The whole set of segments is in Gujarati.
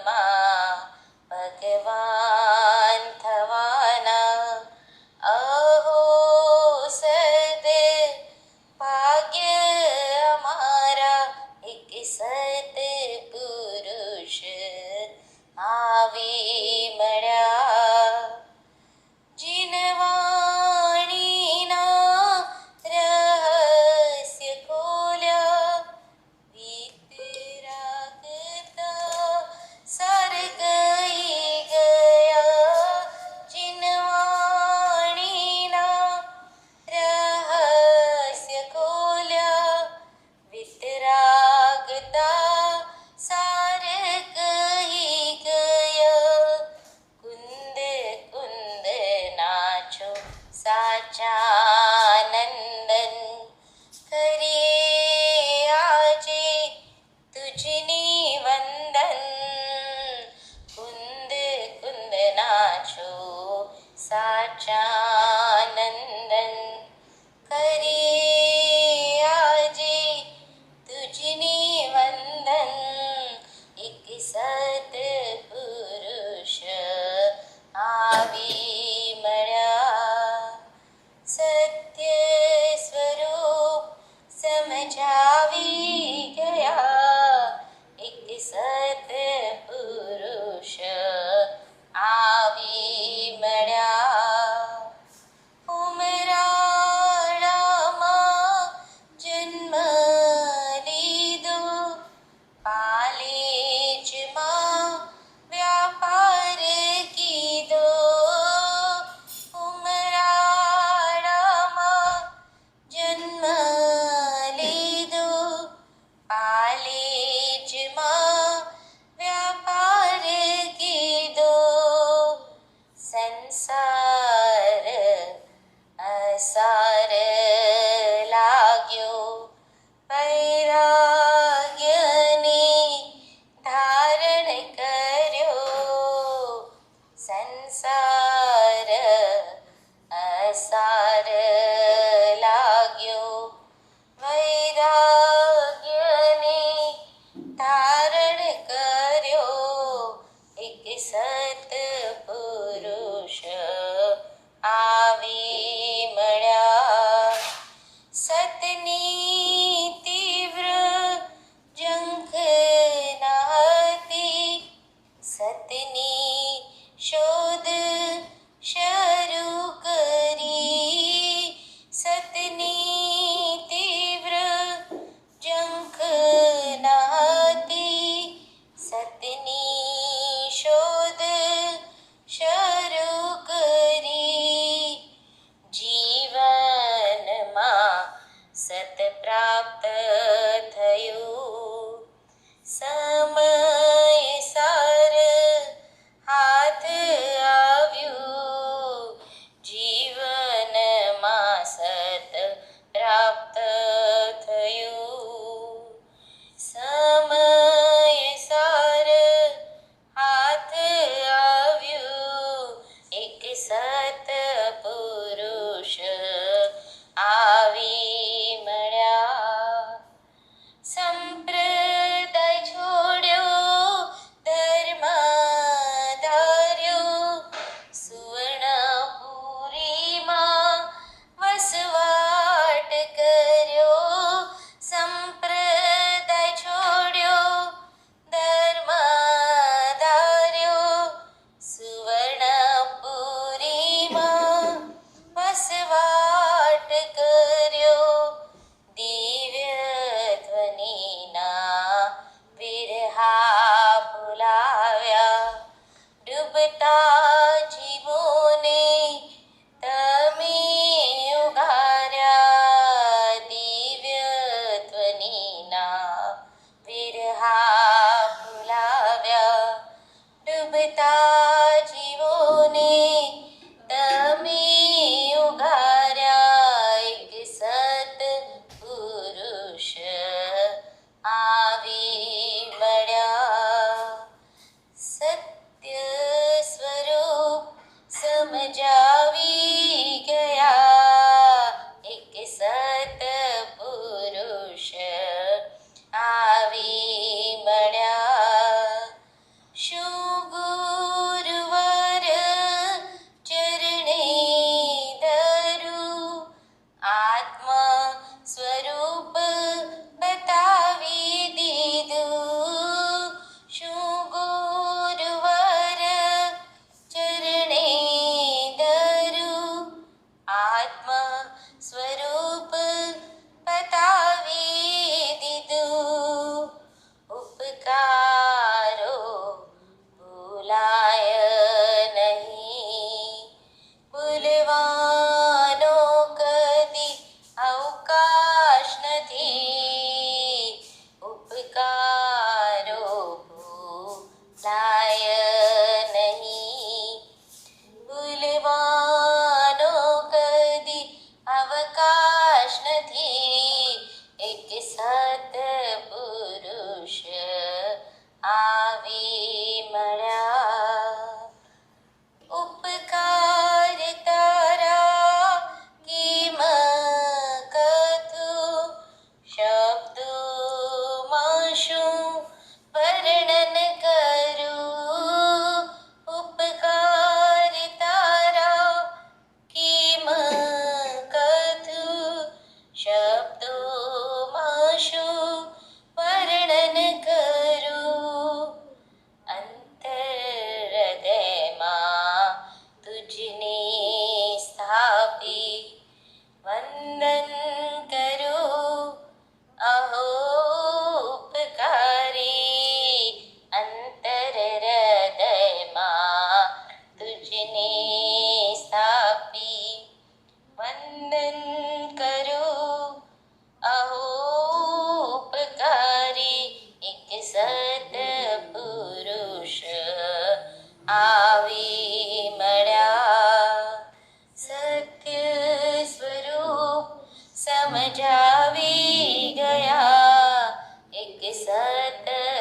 માં ભગવાન થવાના. અહો સદે ભાગ્ય અમારા, એક સત પુરુષ આવી મળ્યા. જીનવાણીના રહસ્ય ખોલ્યા, વિતરાગતા સાર ગઈ ગયા. જીનવાણીના રહસ્ય ખોલ્યા, વિતરાગતા સાર કહી ગયા. કુંદ કુંદ નાચો સાચા નંદન, કરીએ આજે તુજની વંદન. કુંદ કુંદ નાચો સાચા નંદન, કરીએ આજે તુજની વંદન. એક સત પુરુષ આવી મળ્યા. સત્ય સ્વરૂપ સમજાવી ગયા,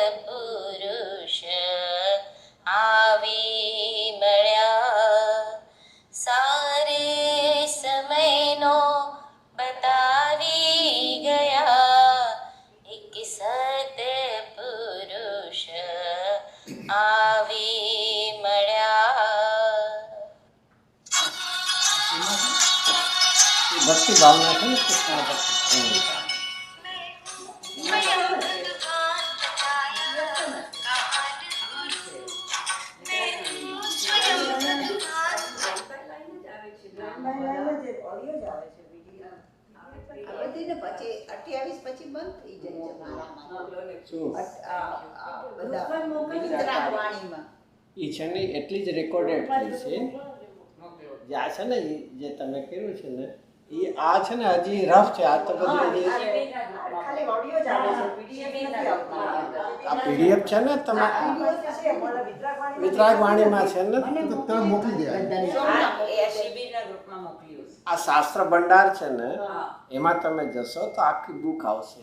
સતપુરુષ આવી મળ્યા. સારે સમયનો બતાવી ગયા, એક સતપુરુષ આવી મળ્યા. ભક્તિ ભાવના છે ને કૃષ્ણ ભક્તિ. પછી 28 પછી બંધ થઈ જાય છે મારામાં. શું બધા વિતરાગવાણીમાં એ છે ને એટલી જ રેકોર્ડેડ થઈ છે. જે આ છે ને જે તમે કર્યું છે ને એ આ છે ને હજી રફ છે. આ તો બધું હજી ખાલી ઓડિયો જ આવે છે, PDF નથી આવતા. આ પીડીએફ છે ને તમે વિતરાગવાણીમાં છે ને તમે મોકલી દે. શિબિરના ગ્રુપમાં મોકલ્યું છે. આ શાસ્ત્ર ભંડાર છે ને એમાં તમે જશો તો આખી બુક આવશે.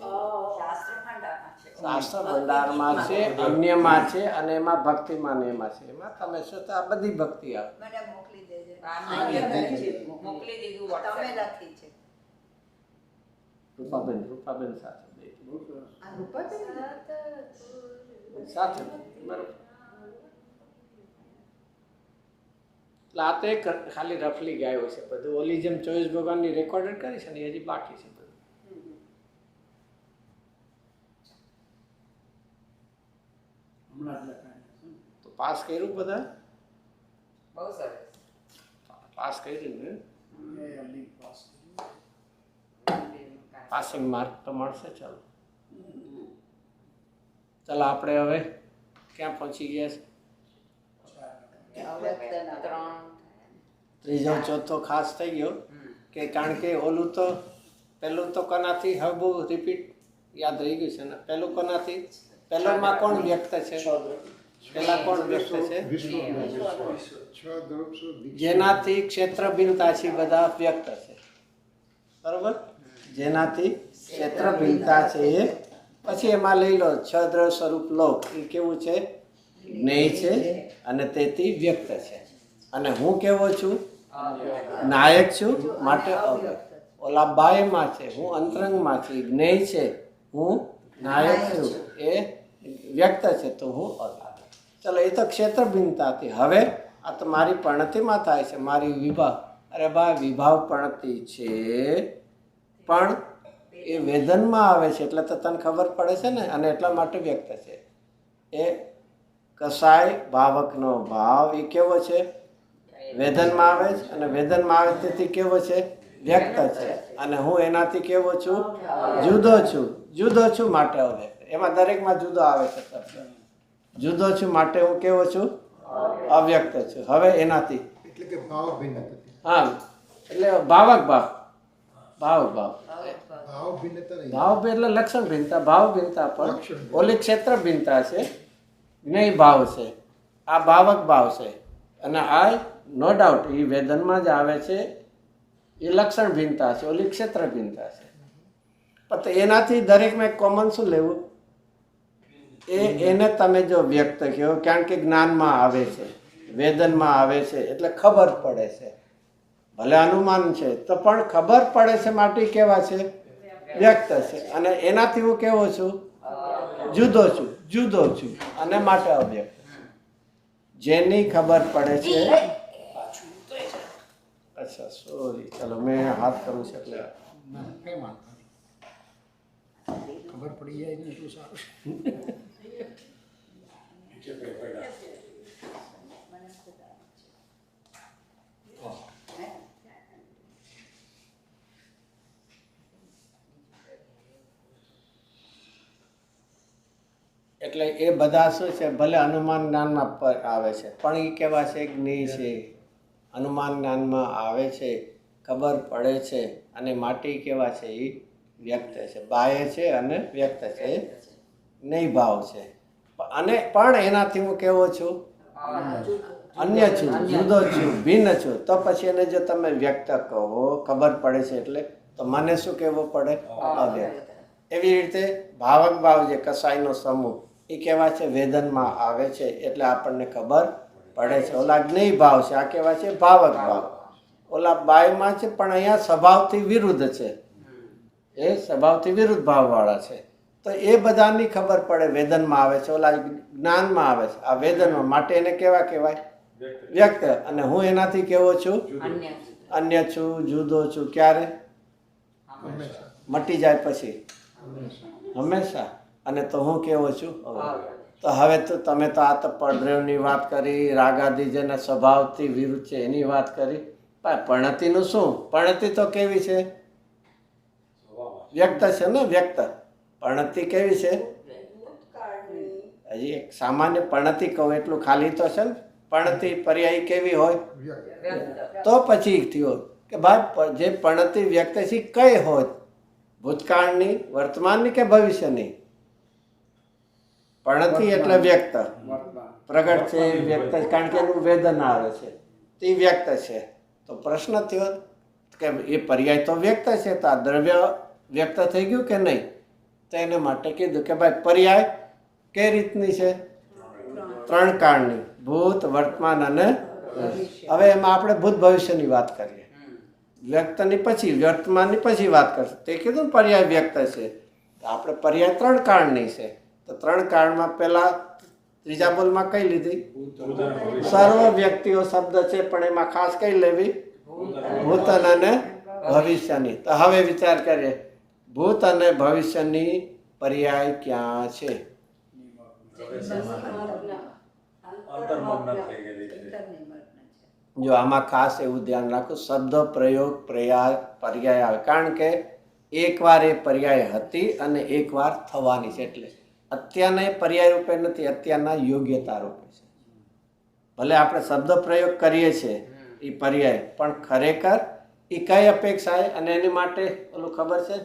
શાસ્ત્ર ભંડારમાં છે. શાસ્ત્ર ભંડારમાં છે, અન્યમાં છે અને એમાં ભક્તિમાં ને એમાં છે. એમાં તમે શું તો આ બધી ભક્તિ આવે. મને મોકલી દેજે. મોકલી દીધું તમે WhatsApp. લખી છે. રૂપાબેન સાથે બે. આ રૂપાબેન? સાથે બરોબર. એટલે આ તો એક ખાલી રફલી ગાયો છે બધું. ઓલી જેમ 24 ભગવાનની રેકોર્ડેડ કરી છે ને એ હજી બાકી છે બધું. તો પાસ કર્યું બધા? બહુ સરસ. પાસ કર્યું ને? પાસિંગ માર્ક તો મળશે. ચાલો ચાલો આપણે હવે ક્યાં પહોંચી ગયા છે? અવ્યક્તના. 3 ત્રીજો ચોથો ખાસ થઈ ગયો કે કારણ કે ઓલું તો પહેલું તો કોનાથી હવે બહુ રિપીટ યાદ રહી ગયું છે ને. પહેલું કોનાથી? પહેલામાં કોણ વ્યક્ત છે? પહેલા કોણ વ્યક્ત છે? જેનાથી ક્ષેત્ર ભિન્નતાથી બધા વ્યક્ત છે. બરોબર? જેનાથી ક્ષેત્ર ભિન્નતા છે એ પછી એમાં લઈ લો છદ્ર સ્વરૂપ લોક. એ કેવું છે? જ્ઞેય છે અને તેથી વ્યક્ત છે. અને હું કેવો છું? નાયક છું માટે અવ્યક્ત. ઓલા બાહ્યમાં છે, હું અંતરંગમાં છું. જ્ઞેય છે, હું નાયક છું, એ વ્યક્ત છે તો હું અવ્યક્ત. ચલો એ તો ક્ષેત્ર ભિન્નતા હતી. હવે આ તો મારી પ્રણતિમાં થાય છે, મારી વિભાવ. અરે બા વિભાવ પ્રણતિ છે પણ એ વેદનમાં આવે છે એટલે તો તને ખબર પડે છે ને. અને એટલા માટે વ્યક્ત છે. એ કસાય ભાવકનો ભાવ એ કેવો છે? વેદનમાં આવે છે. અને વેદનમાં આવે તેથી કેવો છે? વ્યક્ત છે. અને હું એનાથી કેવો છું? જુદો છું. જુદો છું માટે અવ્યક્ત. એમાં દરેકમાં જુદો આવે છે શબ્દ. જુદો છું માટે હું કેવો છું? અવ્યક્ત છું. હવે એનાથી એટલે કે ભાવ ભિન્નતા. હા એટલે ભાવક ભાવ. ભાવક ભાવ. ભાવ ભિન્નતા નહીં. ભાવ એટલે લક્ષણ ભિન્નતા. ભાવ ભિન્નતા પણ ઓલી ક્ષેત્ર ભિન્નતા છે, જ્ઞેય ભાવ છે. આ ભાવક ભાવ છે. અને આ નો ડાઉટ એ વેદનમાં જ આવે છે. એ લક્ષણ ભિન્નતા છે, ઓલી ક્ષેત્ર ભિન્નતા છે. પણ એનાથી દરેકમાં એક કોમન શું લેવું? એને તમે જો વ્યક્ત કહો કારણ કે જ્ઞાનમાં આવે છે, વેદનમાં આવે છે એટલે ખબર પડે છે. ભલે અનુમાન છે તો પણ ખબર પડે છે માટે કેવા છે? વ્યક્ત છે. અને એનાથી હું કેવો છું? જુદો છું. જુદો છું અને માટે અવ્યક્ત. જેની ખબર પડે છે. અચ્છા સોરી, ચલો મેં હાથ કરું છું એટલે ના, કઈ વાંધો નહીં. ખબર પડી જાય ને એટલું સારું. એટલે એ બધા શું છે? ભલે અનુમાન જ્ઞાનમાં આવે છે પણ એ કેવા છે? જ્ઞેય છે. અનુમાન જ્ઞાનમાં આવે છે, ખબર પડે છે અને માટે કેવા છે? એ વ્યક્ત છે. બાહ્ય છે અને વ્યક્ત છે. જ્ઞેય ભાવ છે. અને પણ એનાથી હું કેવો છું? અન્ય છું, જુદો છું, ભિન્ન છું. તો પછી એને જો તમે વ્યક્ત કહો, ખબર પડે છે એટલે તો મને શું કહેવું પડે? અવ્યક્ત. એવી રીતે ભાવક ભાવ જે કસાયનો સમૂહ એ કેવા છે વેદનમાં આવે છે એટલે આપણને ખબર પડે છે. ઓલા જ્ઞેય ભાવ છે, આ કેવા છે ભાવક ભાવ. ઓલા બાયમાં છે પણ અહીંયા સ્વભાવથી વિરુદ્ધ છે, એ સ્વભાવથી વિરુદ્ધ ભાવવાળા છે. તો એ બધાની ખબર પડે વેદનમાં આવે છે, ઓલા જ્ઞાનમાં આવે છે, આ વેદનમાં. માટે એને કેવા કહેવાય વ્યક્ત. અને હું એનાથી કેવો છું અન્ય અન્ય છું, જુદો છું. ક્યારે મટી જાય પછી હંમેશા. અને તો હું કેવો છું તો હવે તો તમે તો આ તો પડદ્રેવની વાત કરી, રાગાદી જેના સ્વભાવથી વિરુદ્ધ છે એની વાત કરી. પણ પણતીનું શું? પણતી તો કેવી છે? વ્યક્ત છે ને, વ્યક્ત. પણતી કેવી છે? હજી એક સામાન્ય પણતી કહું એટલું ખાલી તો છે ને. પણતી પર્યાય કેવી હોય? તો પછી થયો કે ભાઈ જે પણતી વ્યક્ત છે કઈ હોય? ભૂતકાળની, વર્તમાનની કે ભવિષ્યની? પણતી એટલે વ્યક્ત, પ્રગટ છે, વ્યક્ત છે, કારણ કે એનું વેદન આવે છે તે વ્યક્ત છે. તો પ્રશ્ન થયો કે એ પર્યાય તો વ્યક્ત છે, તો આ દ્રવ્ય વ્યક્ત થઈ ગયું કે નહીં? તો એને માટે કીધું કે ભાઈ પર્યાય કઈ રીતની છે? 3 કાળની, ભૂત, વર્તમાન અને હવે એમાં આપણે ભૂત ભવિષ્યની વાત કરીએ. વ્યક્તની પછી, વર્તમાનની પછી વાત કરશું. તે કીધું ને પર્યાય વ્યક્ત છે, તો આપણે પર્યાય 3 કાળની છે. તો 3 કાળમાં પહેલા ત્રીજા બોલમાં કઈ લીધી? સર્વ વ્યક્તિઓ શબ્દ છે પણ એમાં ખાસ કઈ લેવી? ભૂતન અને ભવિષ્યની. તો હવે વિચાર કરીએ ભૂત અને ભવિષ્યની પર્યાય ક્યાં છે? જો આમાં ખાસ એવું ધ્યાન રાખો, શબ્દ પ્રયોગ પર્યાય આવે, કારણ કે એકવાર એ પર્યાય હતી અને એકવાર થવાની છે. એટલે અત્યારના એ પર્યાય રૂપે નથી, અત્યારના યોગ્યતા રૂપે છે. ભલે આપણે શબ્દ પ્રયોગ કરીએ છીએ એ પર્યાય, પણ ખરેખર એ કઈ અપેક્ષા છે? અને એની માટે ઓલું ખબર છે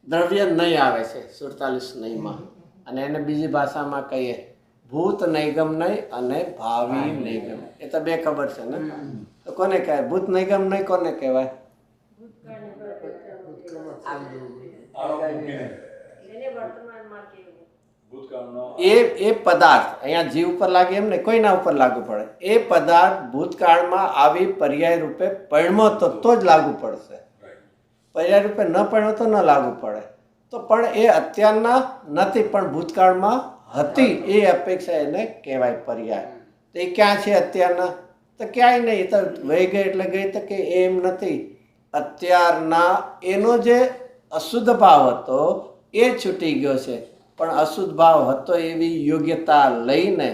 દ્રવ્ય નહીં આવે છે 47 નહીંમાં, અને એને બીજી ભાષામાં કહીએ ભૂત નૈગમ નહીં અને ભાવિ નૈગમ. એ તો બે ખબર છે ને. તો કોને કહેવાય ભૂત નૈગમ નહીં? કોને કહેવાય? એ પદાર્થ અહીંયા જીવ ઉપર લાગે એમ ને, કોઈના ઉપર લાગુ પડે. એ પદાર્થ ભૂતકાળમાં આવી પર્યાય રૂપે પરણ્યો તો જ લાગુ પડશે. પર્યાય રૂપે ન પરણ્યો તો ન લાગુ પડે. તો પણ એ અત્યારના નથી પણ ભૂતકાળમાં હતી, એ અપેક્ષા એને કહેવાય પર્યાય. તો એ ક્યાં છે અત્યારના? તો ક્યાંય નહીં. તો વહી ગઈ એટલે ગઈ. તો કે એમ નથી. અત્યારના એનો જે અશુદ્ધ ભાવ હતો એ છૂટી ગયો છે, પણ અશુદ્ધ ભાવ હતો એવી યોગ્યતા લઈને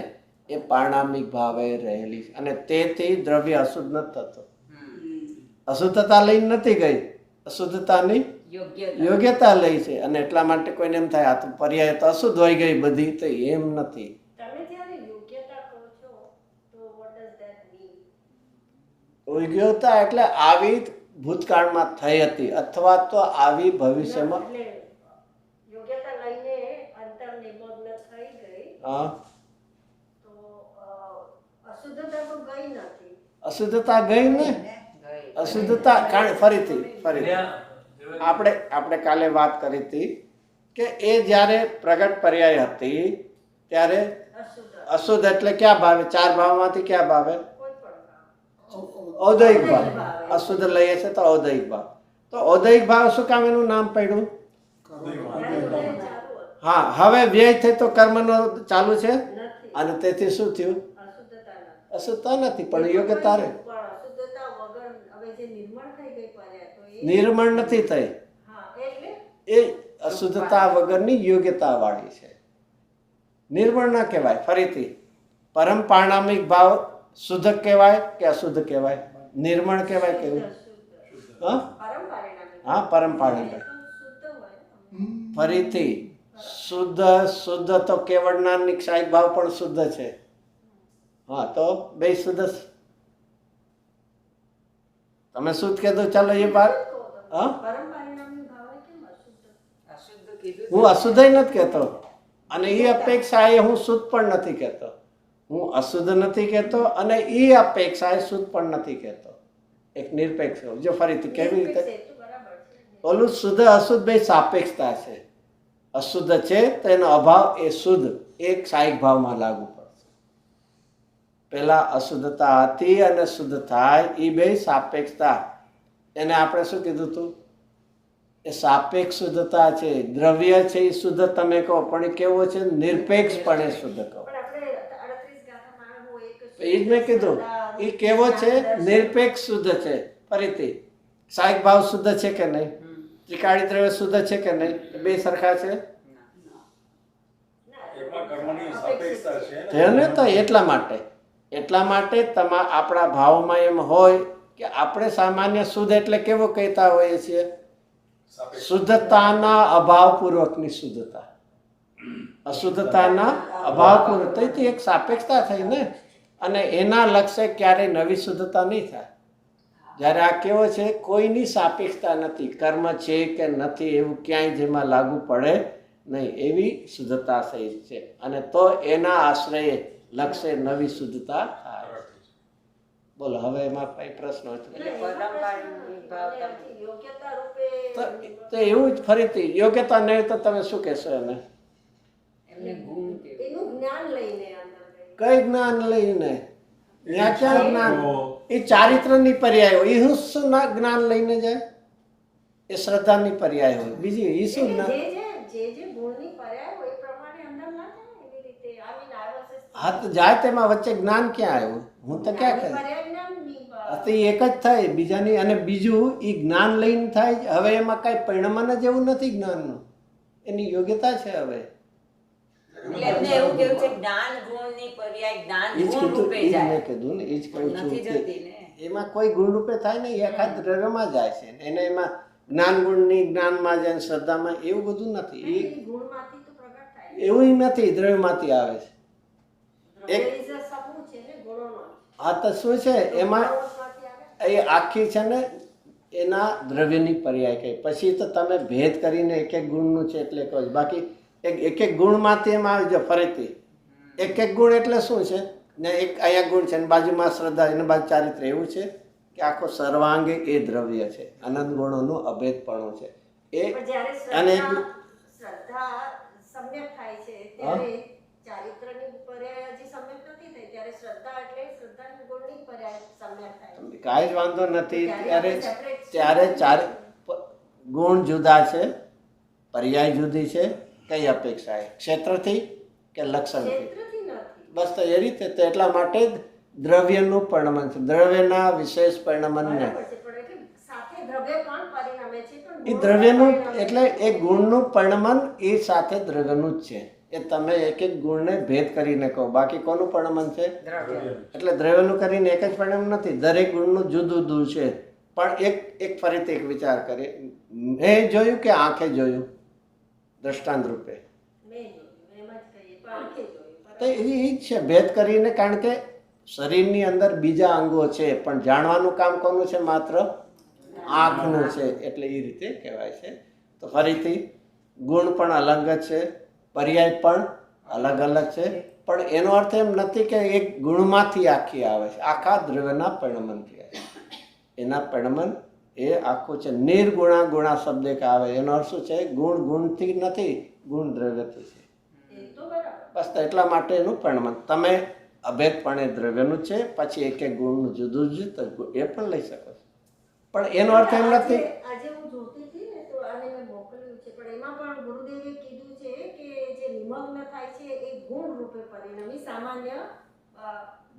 એ પારણામિક ભાવે રહેલી છે. અને તેથી દ્રવ્ય અશુદ્ધ નથી થતો. અશુદ્ધતા લઈને નથી ગઈ, અશુદ્ધતાની યોગ્યતા લઈ છે. અને એટલા માટે કોઈને એમ થાય આ તો પર્યાય તો અશુદ્ધ હોઈ ગઈ બધી, તો એમ નથી. યોગ્યતા એટલે આવી ભૂતકાળમાં થઈ હતી અથવા તો આવી ભવિષ્યમાં. હા, અશુદ્ધતા ગઈ ને. અશુદ્ધતા કારણ ફરીથી આપણે કાલે વાત કરી હતી કે એ જ્યારે પ્રગટ પર્યાય હતી ત્યારે અશુદ્ધ એટલે ક્યાં ભાવે? 4 ભાવમાંથી ક્યાં ભાવે? ઔદયિક ભાવ. અશુદ્ધ લઈએ છે તો ઔદયિક ભાવ. તો ઔદયિક ભાવ શું કામ એનું નામ પડ્યું? હા, હવે વ્યય થઈ તો કર્મનો ચાલુ છે અને તેથી શું થયું? અશુદ્ધતા નથી પણ યોગ્યતા રહે. નિર્મળ નથી થઈ, એ અશુદ્ધતા વગરની યોગ્યતા વાળી છે. નિર્મળ ના કહેવાય. ફરીથી પરમ પારણામિક ભાવ શુદ્ધ કહેવાય કે અશુદ્ધ કહેવાય? નિર્મળ કહેવાય કેવું? હા, પરમ પારણામિક. ફરીથી શુદ્ધ તો કેવળના નિક્ષાયિક ભાવ પણ શુદ્ધ છે. હા, તો બે શુદ્ધ. તમે શુદ્ધ કહેતો ચાલો એ વાત. હા, હું અશુદ્ધ નથી કહેતો અને એ અપેક્ષા એ હું શુદ્ધ પણ નથી કહેતો. હું અશુદ્ધ નથી કહેતો અને એ અપેક્ષા એ શુદ્ધ પણ નથી કહેતો. એક નિરપેક્ષ. જો ફરીથી કેવી રીતે ઓલું શુદ્ધ અશુદ્ધ બે સાપેક્ષતા છે. અશુદ્ધ છે તો એનો અભાવ એ શુદ્ધ એક સાહિક ભાવમાં લાગુ પડશે. પેલા અશુદ્ધતા હતી અને શુદ્ધ થાય એ બે સાપેક્ષતા, એને આપણે શું કીધું હતું? એ સાપેક્ષ શુદ્ધતા છે. દ્રવ્ય છે એ શુદ્ધ તમે કહો, પણ એ કેવો છે? નિરપેક્ષપણે શુદ્ધ કહો. એ જ મેં કીધું, એ કેવો છે? નિરપેક્ષ શુદ્ધ છે. ફરીથી સાહિક ભાવ શુદ્ધ છે કે નહીં? ત્રિકાળી દ્રવ્ય શુદ્ધ છે કે નહીં? બે સરખા છે ને? તો એટલા માટે આપણા ભાવમાં એમ હોય કે આપણે સામાન્ય શુદ્ધ એટલે કેવો કહેતા હોઈએ છીએ? શુદ્ધતાના અભાવપૂર્વકની શુદ્ધતા, અશુદ્ધતાના અભાવપૂર્વક. તો એ એક સાપેક્ષતા થઈ ને, અને એના લક્ષ્ય ક્યારેય નવી શુદ્ધતા નહીં થાય. જ્યારે આ કેવો છે? કોઈની સાપેક્ષતા નથી, કર્મ છે કે નથી એવું ક્યાંય જેમાં લાગુ પડે નહીં, એવી શુદ્ધતા થઈ છે. અને તો એના આશ્રયે લક્ષ્ય નવી શુદ્ધતા થાય. બોલો હવે એમાં કઈ પ્રશ્ન હતો? તો એવું જ ફરીથી યોગ્યતા નહીં તો તમે શું કહેશો એને? કઈ જ્ઞાન લઈને? ત્યાં ક્યાં જ્ઞાન? એ ચારિત્રની પર્યાય હોય. એ શું ના જ્ઞાન લઈને જાય? એ શ્રદ્ધાની પર્યાય હોય. બીજી એ શું જ્ઞાન? હા તો જાય તેમાં વચ્ચે જ્ઞાન ક્યાં આવ્યું? હું તો ક્યાં કહે તો એક જ થાય બીજાની. અને બીજું એ જ્ઞાન લઈને થાય. હવે એમાં કઈ પરિણામ જેવું નથી જ્ઞાનનું, એની યોગ્યતા છે. હવે એમાં કોઈ ગુણ રૂપે થાય ને, એકાદ દ્રવ્યમાં જાય છે. એને એમાં જ્ઞાન ગુણની જ્ઞાનમાં જાય, શ્રદ્ધામાં એવું બધું નથી. એવું નથી, દ્રવ્યમાંથી આવે છે. હા તો શું છે એમાં? એ આખી છે ને એના દ્રવ્યની પર્યાય કહી. પછી તો તમે ભેદ કરીને એક એક ગુણનું છે એટલે કહો. બાકી એક એક ગુણમાંથી એમ આવી જાઓ. ફરીથી એક એક ગુણ એટલે શું છે? ને એક અહીંયા ગુણ છે ને બાજુમાં શ્રદ્ધા, એના બાજુ ચારિત્ર. એવું છે કે આખો સર્વાંગે એ દ્રવ્ય છે. અનંત ગુણોનું અભેદપણું છે એ. અને એક કાંઈ જ વાંધો નથી. ત્યારે ગુણ જુદા છે, પર્યાય જુદી છે. કઈ અપેક્ષા એ ક્ષેત્રથી કે લક્ષણથી? બસ તો એ રીતે. તો એટલા માટે જ દ્રવ્યનું પરિણમન છે, દ્રવ્યના વિશેષ પરિણમનને. એ દ્રવ્યનું એટલે એ ગુણનું પરિણમન એ સાથે દ્રવ્યનું જ છે. એ તમે એક એક ગુણને ભેદ કરીને કહો. બાકી કોનું પરિણમન છે? એટલે દ્રવ્યનું કરીને એક જ પરિણામ નથી, દરેક ગુણનું જુદું જુદું છે. પણ એક ફરીથી એક વિચાર કરીએ. મેં જોયું કે આંખે જોયું દ્રષ્ટાંત રૂપે? તો એ જ છે ભેદ કરીને. કારણ કે શરીરની અંદર બીજા અંગો છે, પણ જાણવાનું કામ કોનું છે? માત્ર આંખનું છે. એટલે એ રીતે કહેવાય છે. તો ફરીથી ગુણ પણ અલગ જ છે, પર્યાય પણ અલગ અલગ છે. પણ એનો અર્થ એમ નથી કે એક ગુણમાંથી આખી આવે છે. આખા દ્રવ્યના પરિણમનથી આવે. એના પરિણમન એ આખું છે. નિર્ગુણા ગુણા શબ્દ એક આવે. એનો અર્થ શું છે? ગુણ ગુણથી નથી, ગુણ દ્રવ્યથી છે. બસ તો એટલા માટે એનું પરિણમન. તમે અભેદપણે દ્રવ્યનું છે, પછી એક એક ગુણનું જુદું જુદું એ પણ લઈ શકો છો. પણ એનો અર્થ એમ નથી. આજે હું જોતી હતી ને તો આને મેં મોકલ્યું છે, પણ એમાં પણ ગુરુદેવે કીધું છે કે જે નિમગ્ન થાય છે એ ગુણ રૂપે પરિણમી. સામાન્ય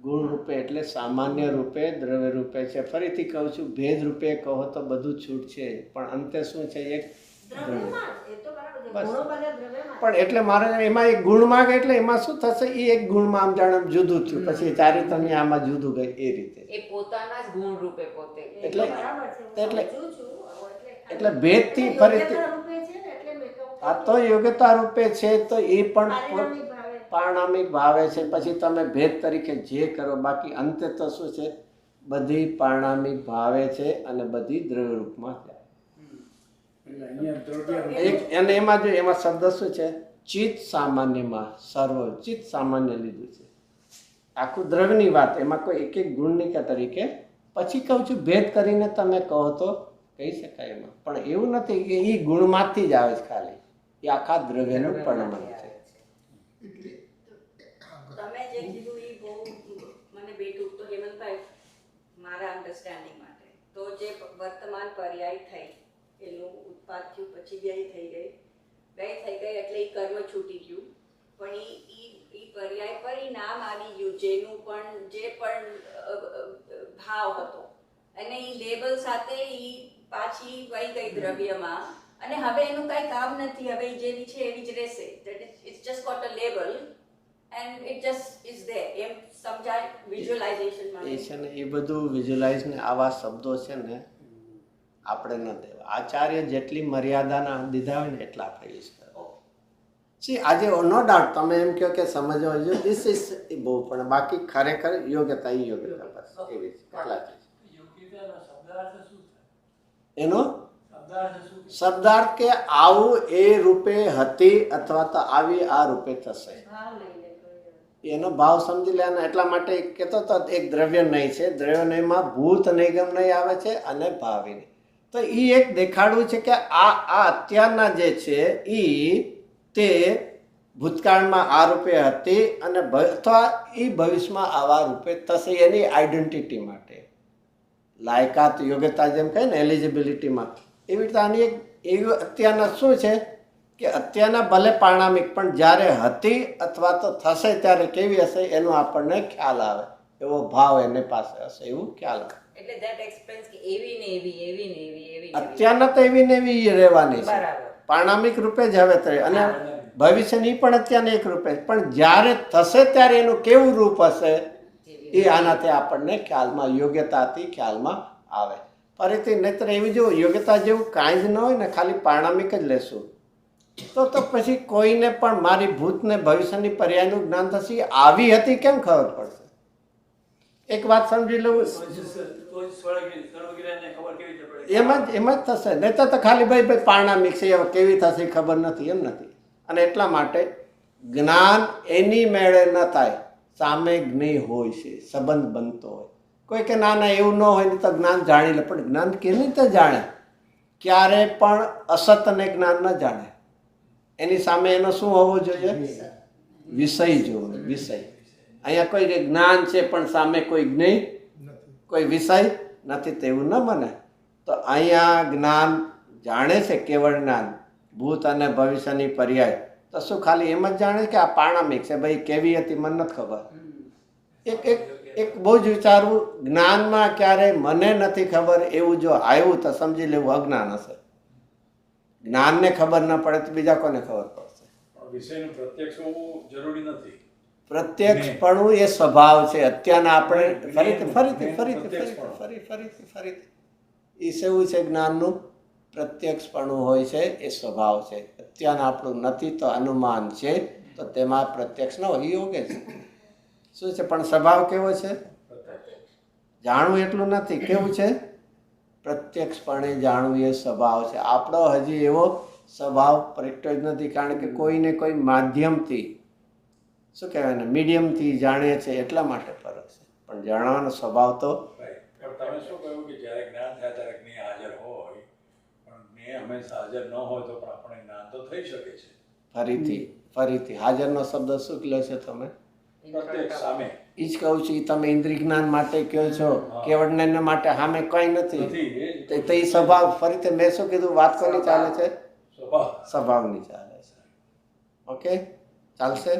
ગુણ રૂપે એટલે સામાન્ય રૂપે, દ્રવ્ય રૂપે છે. ફરીથી કહું છું, ભેદ રૂપે કહો તો બધું છૂટ છે, પણ અંતે શું છે? એક દ્રવ્યમાં જ. એ તો બરાબર છે, ગુણો બધા દ્રવ્યમાં. પણ એટલે મારે એમાં એક ગુણ માંગે એટલે એમાં શું થશે? એ એક ગુણમાં આમ જાણે જુદું થયું, પછી ચારિત્રની આમાં જુદું ગઈ. એ રીતે એ પોતાના જ ગુણ રૂપે પોતે. એટલે બરાબર છે, એટલે હું સમજુ છું. એટલે ભેદથી ફરીથી યોગ્યતા રૂપે છે ને, એટલે મેં કહું આ તો યોગ્યતા રૂપે છે, તો એ પણ પારિણામિક ભાવે. પારણામિક ભાવે છે. પછી તમે ભેદ તરીકે જે કરો, બાકી અંતે તો શું છે? બધી પારણામિક ભાવે છે અને બધી દ્રવ્ય રૂપમાં જાય. અને એમાં જો એમાં શબ્દ શું છે? ચિત્ત સામાન્યમાં સર્વ. ચિત્ત સામાન્ય લીધું છે. આખું દ્રવ્યની વાત, એમાં કોઈ એક એક ગુણની કે તરીકે. પછી કહું છું ભેદ કરીને તમે કહો તો કહી શકાય એમાં. પણ એવું નથી કે એ ગુણમાંથી જ આવે છે ખાલી, એ આખા દ્રવ્યનું પરિણામ છે. તમે જે કીધું એ બહુ મને બેઠું. તો હેમંતભાઈ, મારા અન્ડરસ્ટેન્ડિંગ માટે તો જે વર્તમાન પર્યાય થઈ એનું ઉત્પાદ થયું, પછી વ્યય થઈ ગઈ એટલે એ કર્મ છૂટી ગયું. પણ એ પર્યાય પરિણામ આવી ગયું, જેનું પણ જે પણ ભાવ હતો અને એ લેબલ સાથે એ પાછી વહી ગઈ દ્રવ્યમાં, અને હવે એનું કાંઈ કામ નથી. હવે ઈ જેવી છે એવી જ રહેશે. That it's just got a label and it just is there. એમ સમજાય વિઝ્યુઅલાઇઝેશન એ માટે. છે ને, એ બધું વિઝ્યુલાઇઝ ને આવા શબ્દો છે ને આપણે ન દેવા. આચાર્ય જેટલી મર્યાદાના દીધા હોય ને એટલા આપણે યુઝ કરવા. સી આજે નો ડાઉટ તમે એમ કહો કે સમજવા જોઈએ, ધીસ ઇઝ એ બહુ, પણ બાકી ખરેખર યોગ્યતા એ યોગ્યતા બસ એવી જ એટલા જ. એનો શબ્દાર્થ કે આવું એ રૂપે હતી અથવા તો આવી આ રૂપે થશે, ભાવ લઈને કોઈ એનો ભાવ સમજી લેવાનો. એટલા માટે કહેતો તો એક દ્રવ્ય નહીં છે, દ્રવ્ય નહીંમાં ભૂત નિગમ નહીં આવે છે અને ભાવિ નહીં. તો એ એક દેખાડવું છે કે આ અત્યારના જે છે એ તે ભૂતકાળમાં આ રૂપે હતી અને અથવા એ ભવિષ્યમાં આવા રૂપે થશે, એની આઈડેન્ટિટી માટે. લાયકાત યોગ્યતા જેમ કહે ને એલિજિબિલિટીમાં, એવી રીતે આની એક એવું અત્યારના શું છે કે અત્યારના ભલે પારણામિક, પણ જ્યારે હતી અથવા તો થશે ત્યારે કેવી હશે એનો આપણને ખ્યાલ આવે, એવો ભાવ એને પાસે હશે એવું ખ્યાલ આવે. એટલે that explains કે એવી ને એવી એવી ને એવી એવી ને એવી. અત્યારના તો એવી ને એવી રહેવાની છે, બરાબર. પારણામિક રૂપે જ હવે તો, અને ભવિષ્યની પણ અત્યારના એક રૂપે, પણ જ્યારે થશે ત્યારે એનું કેવું રૂપ હશે એ આનાથી આપણને ખ્યાલમાં, યોગ્યતાથી ખ્યાલમાં આવે. ફરીથી નહીતર એવી જો યોગ્યતા જેવું કાંઈ જ ન હોય ને, ખાલી પારણામિક જ લેશું તો પછી કોઈને પણ મારી ભૂતને ભવિષ્યની પર્યાયનું જ્ઞાન થશે. આવી હતી કેમ ખબર પડશે? એક વાત સમજી લઉં, એમ જ થશે. નહીં તો ખાલી ભાઈ પારણામિક છે હવે કેવી થશે ખબર નથી, એમ નથી. અને એટલા માટે જ્ઞાન એની મેળે ન થાય, સામે જ્ઞેય હોય છે, સંબંધ બનતો હોય. કોઈ કે ના ના એવું ન હોય ને તો જ્ઞાન જાણી લે, પણ જ્ઞાન કેવી રીતે જાણે? ક્યારે પણ અસતને જ્ઞાન ન જાણે. એની સામે એનો શું હોવો જોઈએ? વિષય જોવે, વિષય. અહીંયા કોઈ જ્ઞાન છે પણ સામે કોઈ જ્ઞેય, કોઈ વિષય નથી, તેવું ન બને. તો અહીંયા જ્ઞાન જાણે છે, કેવળ જ્ઞાન ભૂત અને ભવિષ્યની પર્યાય, તો શું ખાલી એમ જ જાણે કે આ પારણામિક છે, ભાઈ કેવી હતી મને નથી ખબર. એક બહુ જ વિચારવું, જ્ઞાનમાં ક્યારે મને નથી ખબર એવું જો આવ્યું તો સમજી લેવું અજ્ઞાન હશે. જ્ઞાનને ખબર ન પડે તો બીજા કોને ખબર પડશે? વિષયનું પ્રત્યક્ષ હોવું જરૂરી નથી. પ્રત્યક્ષપણું એ સ્વભાવ છે. અત્યારના આપણે ફરીથી એ શું છે? જ્ઞાનનું પ્રત્યક્ષપણું હોય છે, એ સ્વભાવ છે. અત્યારના આપણું નથી તો અનુમાન છે, તો તેમાં પ્રત્યક્ષ ન હોય એ યોગ્ય છે. શું છે? પણ સ્વભાવ કેવો છે? જાણવું એટલું નથી, કેવું છે? પ્રત્યક્ષપણે જાણવું એ સ્વભાવ છે. આપણો હજી એવો સ્વભાવ પ્રગટ્યો જ નથી, કારણ કે કોઈને કોઈ માધ્યમથી, શું કહેવાય ને, મીડિયમથી જાણીએ છીએ એટલા માટે ફરક છે. પણ જાણવાનો સ્વભાવ તો તમે શું કહ્યું કે જ્યારે જ્ઞાન થાય ત્યારે જ્ઞેય હાજર હોય, પણ જ્ઞેય હંમેશા હાજર ન હોય તો પણ આપણે જ્ઞાન તો થઈ શકે છે. ફરીથી હાજરનો શબ્દ શું કહ્યો છે તમે? પ્રત્યક્ષ સામે. એ જ કહું છું, તમે ઇન્દ્રિય જ્ઞાન માટે કહો છો, કેવળ જ્ઞાન માટે સામે કંઈ નથી. તો એ સ્વભાવ, ફરીથી મેં શું કીધું, વાત કોની ચાલે છે? સ્વભાવની ચાલે છે. ઓકે, ચાલશે?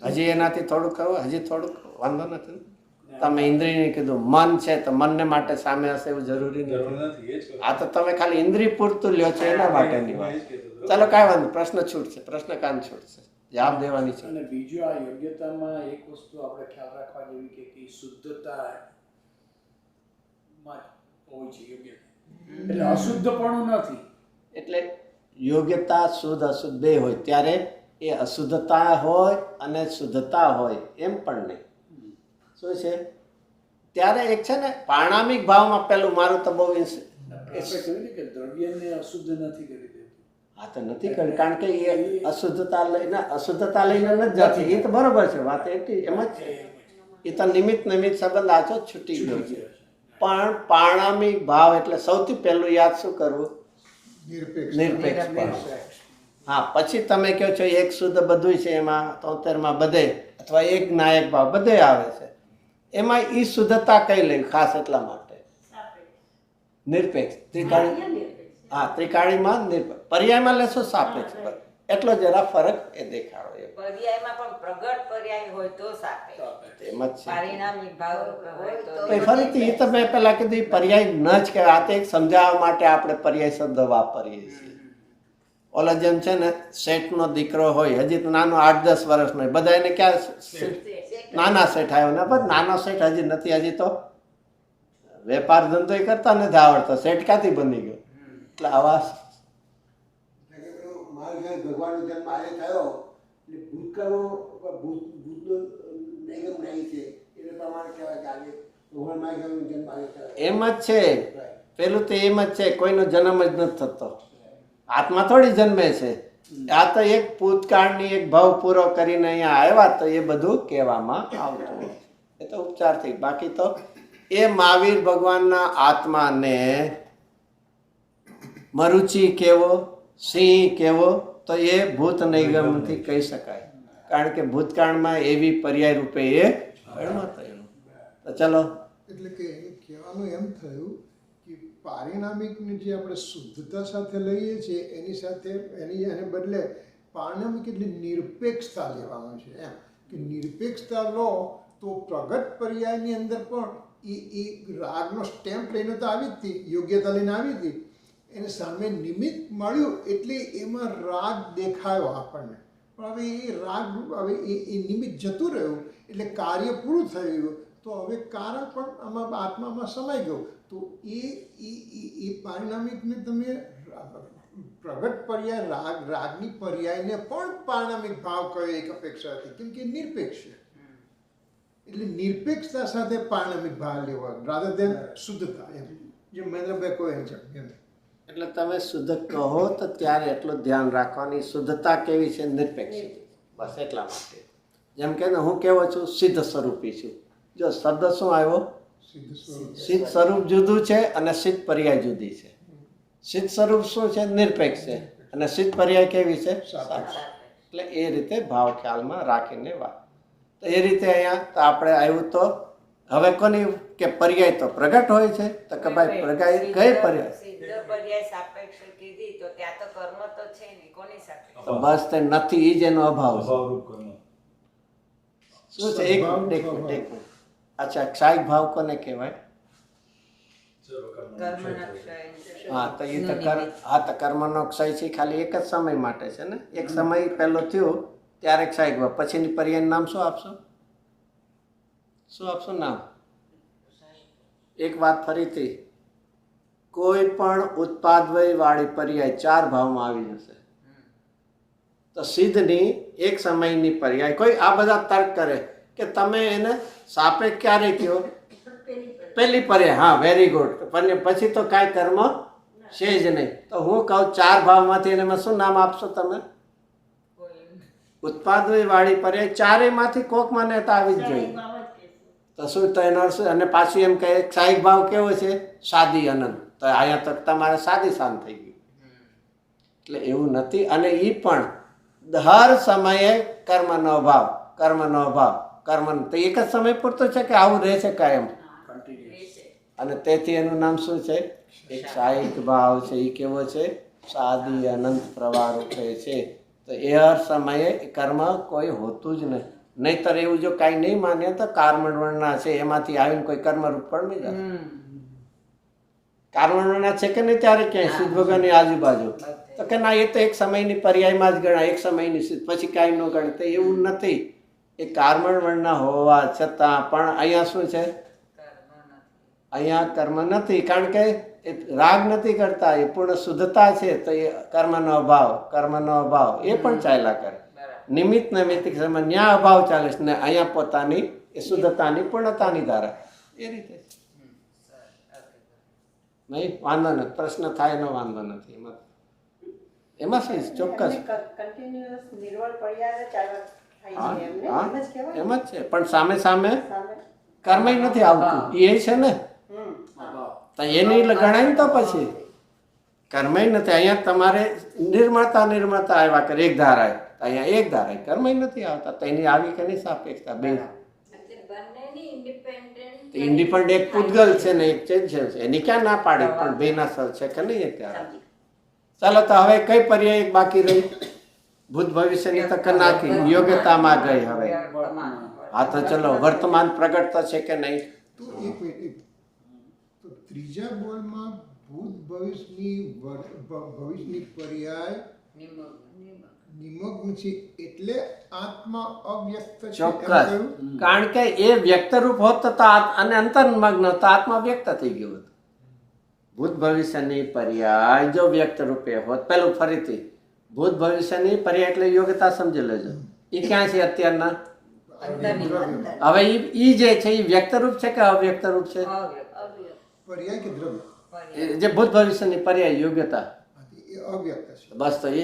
હજી એનાથી થોડુંક કહો, હજી થોડુંક વાંધો નથી. તમે ઇન્દ્રિયને કીધું, મન છે તો મનને માટે સામે હશે એવું જરૂરી નથી. આ તો તમે ખાલી ઇન્દ્રિય પૂરતું લ્યો છો એના માટેની વાત. ચાલો કાંઈ વાંધો, પ્રશ્ન છૂટશે, પ્રશ્નકાંત છૂટશે, જવાબ દેવાની છે. અને બીજું આ યોગ્યતામાં એક વસ્તુ આપણે ખ્યાલ રાખવા જેવી કે શુદ્ધતા હોય છે યોગ્યતા, એટલે અશુદ્ધપણું નથી. એટલે યોગ્યતા શુદ્ધ અશુદ્ધ બે હોય, ત્યારે એ અશુદ્ધતા હોય અને શુદ્ધતા હોય એમ પણ નહીં. શું છે? ત્યારે એક છે ને પારણામિક ભાવમાં પેલું મારું તો બહુ આપણે કહ્યું ને કે દ્રવ્યને અશુદ્ધ નથી કરી દેતું. હા તો નથી કરી, કારણ કે એ અશુદ્ધતા લઈને નથી જતી. એ તો બરોબર છે, વાત એટલી એમ જ છે. એ તો નિમિત્ત સંબંધ આછો છૂટી ગયો છે. પણ પાણામિક ભાવ એટલે સૌથી પહેલું યાદ શું કરવું? નિરપેક્ષ ભાવ. હા, પછી તમે કહો છો એક શુદ્ધ બધું છે, એમાં 73માં બધે અથવા એક નાયક ભાવ બધે આવે છે, એમાં ઈ શુદ્ધતા કઈ લેવી ખાસ એટલા માટે નિરપેક્ષ. ત્રિકાળી, હા, ત્રિકાળીમાં નિરપેક્ષ. પર્યાયમાં લેશો સાપેક્ષ પર, એટલો જરા ફરક એ દેખાડો. પર્યાયમાં પણ પ્રગટ પર્યાય હોય તો સાપેક્ષ, એમ જ છે. પરિણામી ભાવ હોય તો પછી ફરીથી એ તો મેં પેલા કીધું ઈ પર્યાય ન જ કહેવાય. આ તો એક સમજાવવા માટે આપણે પર્યાય શબ્દ વાપરીએ છીએ. ઓલા જેમ છે ને, શેઠનો દીકરો હોય, હજી તો નાનો 8-10 વર્ષનો હોય, બધા એને ક્યાં નાના શેઠ આવ્યો ને, પણ નાનો શેઠ હજી નથી, હજી તો વેપાર ધંધો કરતા નથી આવડતો, શેઠ ક્યાંથી બની ગયો? એટલે આવા ભગવાનનો જન્મ આજે થયો એટલે ભૂતકાળનો ભૂતનો નિગમ નહીં છે, એટલે પ્રમાણે કહેવાય કે આજે ભગવાન માયકાનો જન્મ આજે થયો. એમ જ છે, પેલું તો એમ જ છે, કોઈનો જન્મ જ નથી થતો, આત્મા થોડી જન્મે છે. આ તો એક ભૂતકાળની એક ભાવ પૂરો કરીને અહીંયા આવ્યા તો એ બધું કહેવામાં આવતું. એ તો ઉપચારથી. બાકી તો એ મહાવીર ભગવાનના આત્માને મરુચિ કેવો, સિંહ કેવો, તો એ ભૂત નિગમથી કહી શકાય, કારણ કે ભૂતકાળમાં એવી પર્યાય રૂપે એ ગણો થયેલું. તો ચલો, એટલે કે કહેવાનું એમ થયું કે પારિણામિકની જે આપણે શુદ્ધતા સાથે લઈએ છીએ એની સાથે એને બદલે પારિણામિક એટલે નિરપેક્ષતા લેવાનું છે. એમ કે નિરપેક્ષતા લો તો પ્રગટ પર્યાયની અંદર પણ એ રાગનો સ્ટેમ્પ લઈને તો આવી જ હતી, યોગ્યતા લઈને આવી હતી, એને સામે નિમિત્ત મળ્યું એટલે એમાં રાગ દેખાયો આપણને. પણ હવે એ રાગ હવે એ નિમિત્ત જતું રહ્યું એટલે કાર્ય પૂરું થયું, તો હવે કારણ પણ આમાં આત્મામાં સમાઈ ગયું. તો એ પારિણામિકને તમે પ્રગટ પર્યાય રાગની પર્યાયને પણ પારિણામિક ભાવ કયો એક અપેક્ષા હતી, કેમ કે નિરપેક્ષ છે. એટલે નિરપેક્ષતા સાથે પારિણામિક ભાવ લેવા રાધર દેન શુદ્ધતા, એમ જે મહેન્દ્રભાઈ કહો એમ છે. એટલે તમે શુદ્ધ કહો તો ત્યારે એટલું ધ્યાન રાખવાની, શુદ્ધતા કેવી છે? નિરપેક્ષ. બસ એટલા માટે. જેમ કે હું કેવો છું, સિદ્ધ સ્વરૂપી છું. જો શબ્દ શું આવ્યો? સિદ્ધ સ્વરૂપ જુદું છે અને સિદ્ધ પર્યાય જુદી છે. સિદ્ધ સ્વરૂપ શું છે? નિરપેક્ષ છે. અને સિદ્ધ પર્યાય કેવી છે? સાપેક્ષ. એટલે એ રીતે ભાવ ખ્યાલમાં રાખીને વાત. તો એ રીતે અહીંયા તો આપણે આવ્યું. તો હવે કોની કે પર્યાય તો પ્રગટ હોય છે, તો કે ભાઈ પર્યાય કઈ પર્યાય? સિદ્ધ પર્યાય સાપેક્ષ કીધી તો ત્યાં તો કર્મ તો છે નહીં, કોની સાપેક્ષ? તો બસ તે નથી, ઈ જ એનો અભાવ છે. અભાવરૂપ કર્મ. શું છે? એક મિનિટ. અચ્છા, ક્ષાયિક ભાવ કોને કહેવાય? કર્મના ક્ષય. હા, તો એ તો કર્મનો ક્ષય છે, ખાલી એક જ સમય માટે છે ને. એક સમય પહેલો થયો ત્યારે ક્ષાયિક ભાવ, પછીની પર્યાયનું નામ શું આપશો? શું આપશો નામ? એક વાત ફરીથી, કોઈ પણ ઉત્પાદવય વાળી પર્યાય 4 ભાવમાં આવી જશે. તો સિદ્ધની એક સમયની પર્યાય, કોઈ આ બધા તર્ક કરે કે તમે એને સાપેક્ષ ક્યારે કહો? પહેલી પર્યાય. હા, વેરી ગુડ. પછી તો કાંઈ કર્મ છે જ નહીં. તો હું કહું 4 ભાવમાંથી એને શું નામ આપશો તમે? ઉત્પાદવય વાળી પર્યાય 4 માંથી કોક માન્યતા આવી જ જોઈએ. તો શું તો એનો અર્થ? અને પાછું એમ કહે ક્ષાયિક ભાવ કેવો છે? સાદી અનંત. તો અહીંયા તો તમારે સાદી શાંત થઈ ગયું. એટલે એવું નથી. અને એ પણ હર સમયે કર્મનો અભાવ, કર્મનો અભાવ, કર્મ. તો એક જ સમય પૂરતો છે કે આવું રહે છે કાયમ? અને તેથી એનું નામ શું છે? એક ક્ષાયિક ભાવ છે. એ કેવો છે? સાદી અનંત પ્રવાહ રૂપે છે. તો એ હર સમયે કર્મ કોઈ હોતું જ નહીં. નહીતર એવું જો કાંઈ નહીં માન્ય તો કાર્મણવર્ણના છે એમાંથી આવીને કોઈ કર્મરૂપ પણ નહીં જાય. કાર્મણવર્ણના છે કે નહીં ત્યારે ક્યાંય સિદ્ધ ભગવાનની આજુબાજુ? તો કે ના, એ તો એક સમયની પર્યાયમાં જ ગણાય, એક સમયની સિદ્ધ, પછી કાંઈ ન ગણે. તો એવું નથી. એ કાર્મણવર્ણના હોવા છતાં પણ અહીંયા શું છે? અહીંયા કર્મ નથી, કારણ કે એ રાગ નથી કરતા, એ પૂર્ણ શુદ્ધતા છે. તો એ કર્મનો અભાવ, કર્મનો અભાવ એ પણ ચાલ્યા કરે. નિમિત્ત નૈમિત્તિક સમય ન્યા અભાવ ચાલે છે ને અહીંયા પોતાની એ શુદ્ધતાની પૂર્ણતાની ધારા. એ રીતે નહીં, વાંધો નથી. પ્રશ્ન થાય એનો વાંધો નથી. એમાં શું ચોક્કસ એમ જ છે. પણ સામે સામે કર્મ નથી આવતું, એ છે ને. તો એની ગણાય ને તો પછી કર્મય નથી. અહીંયા તમારે નિર્માતા આવ્યા કરે એક ધારા, અહીંયા એક ધારા કર્મય નથી આવતા, તો એની આવી કે નહીં સાપેક્ષતા બે બંનેની ઇન્ડિપેન્ડન્ટ ઇન્ડિપેન્ડન્ટ એક પૂતગલ છે ને એક ચેન્જ છે, એની ક્યાં ના પાડી, પણ બે ના સર છે કે નહીં અત્યારે. ચાલો તો હવે કઈ પર્યાય એક બાકી રહી? ભૂત ભવિષ્યની તો કરી નાખી, યોગ્યતામાં ગઈ. હવે હા તો ચલો વર્તમાન પ્રગટ તો છે કે નહીં? તો એક મિનિટ, તો ત્રીજા બોલમાં ભૂત ભવિષ્યની પર્યાય નિમગ્ન છે એટલે આત્મા અવ્યક્ત છે એમ ચોક્કસ, કહ્યું? કારણ કે એ વ્યક્ત રૂપ હોત તો અને અંતર્મગ્ન તો આત્મા વ્યક્ત થઈ ગયું હોત. ભૂત ભવિષ્યની પર્યાય જો વ્યક્ત રૂપે હોત, પેલું ફરીથી ભૂત ભવિષ્યની પર્યાય એટલે યોગ્યતા સમજી લેજો. એ ક્યાં છે અત્યારના? હવે ઈ જે છે એ વ્યક્ત રૂપ છે કે અવ્યક્ત રૂપ છે? પર્યાય કે દ્રવ્ય? જે ભૂત ભવિષ્યની પર્યાય યોગ્યતા એ અવ્યક્ત છે. બસ તો એ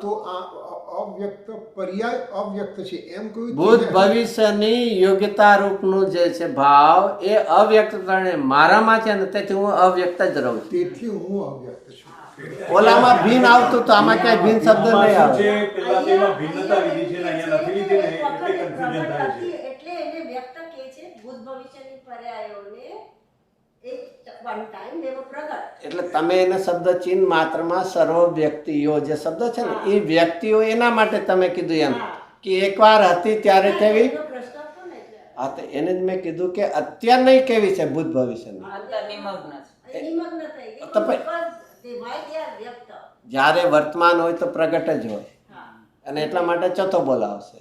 તો આ અવ્યક્ત પર્યાય અવ્યક્ત છે એમ કહ્યું? ભૂત ભવિષ્યની યોગ્યતા રૂપનું જે છે ભાવ એ અવ્યક્ત મારામાં છે ને, તેથી હું અવ્યક્ત જ રહું છું. તેથી હું અવ્યક્ત છું. ઓલામાં ભીન આવતું તો આમાં ક્યાંય ભીન શબ્દ નહીં આવે. પેલા તેમાં ભિન્નતા લીધી છે ને અહીંયા નથી લીધી ને એટલે કન્ફ્યુઝન થાય છે. એટલે એને વ્યક્ત કે છે ભૂત ભવિષ્યની પર્યાયોને એક વન ટાઈમ દેવ પ્રગટ. એટલે તમે એને શબ્દ ચિહ્ન માત્રમાં સર્વ વ્યક્તિઓ જે શબ્દ છે ને એ વ્યક્તિઓ એના માટે તમે કીધું એમ કે એકવાર હતી ત્યારે કેવી. એનો પ્રશ્ન હતો ને એટલે. હા તો એને જ મેં કીધું કે અત્યારની કેવી છે ભૂત ભવિષ્યની. અંતર્નિમગ્ન છે. નિમગ્ન થઈ ગઈ તો પછી- because they why they are વ્યક્ત. જ્યારે વર્તમાન હોય તો પ્રગટ જ હોય, હા. અને એટલા માટે ચોથો બોલ આવશે.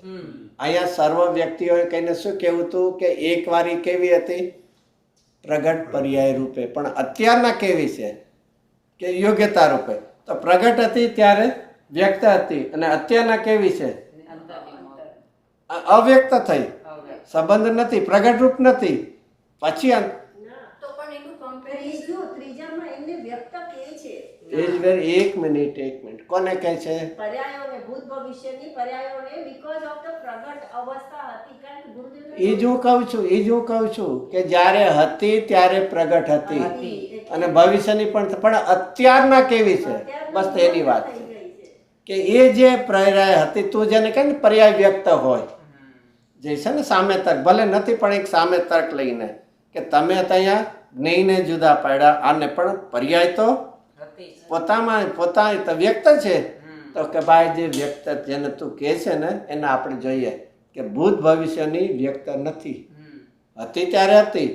અહીંયા સર્વ વ્યક્તિઓએ કહીને શું કહેવું હતું કે એક વારી કેવી હતી? પ્રગટ પર્યાય રૂપે. પણ અત્યારના કેવી છે કે યોગ્યતા રૂપે. તો પ્રગટ હતી ત્યારે વ્યક્ત હતી, અને અત્યારના કેવી છે? અવ્યક્ત થઈ, સંબંધ નથી, પ્રગટ રૂપ નથી. પછી ના તો પણ એનું કમ્પેરિઝન ત્રીજામાં એમને વ્યક્ત કે છે એક મિનિટ કોને કહે છે? પર્યાયોને ભૂત ભવિષ્યની પર્યાયોને because of the પ્રગટ અવસ્થા હતી. કારણ કે ગુરુદેવને એ જ હું કહું છું કે જ્યારે હતી ત્યારે પ્રગટ હતી, અને ભવિષ્યની પણ અત્યારના કેવી છે? બસ તો એની વાત છે થઈ ગઈ છે. કે એ જે પર્યાય હતી, તું જેને કહે ને પર્યાય વ્યક્ત હોય જે છે ને સામે તર્ક, ભલે નથી પણ એક સામે તર્ક લઈને કે તમે અહીંયા જ્ઞેયને જુદા પાડ્યા, આને પણ પર્યાય તો પોતાની તો વ્યક્ત છે. તો કે ભાઈ જે વ્યક્ત જેને તું કહે છે ને એને આપણે જોઈએ કે ભૂત ભવિષ્યની વ્યક્ત નથી, હતી ત્યારે હતી.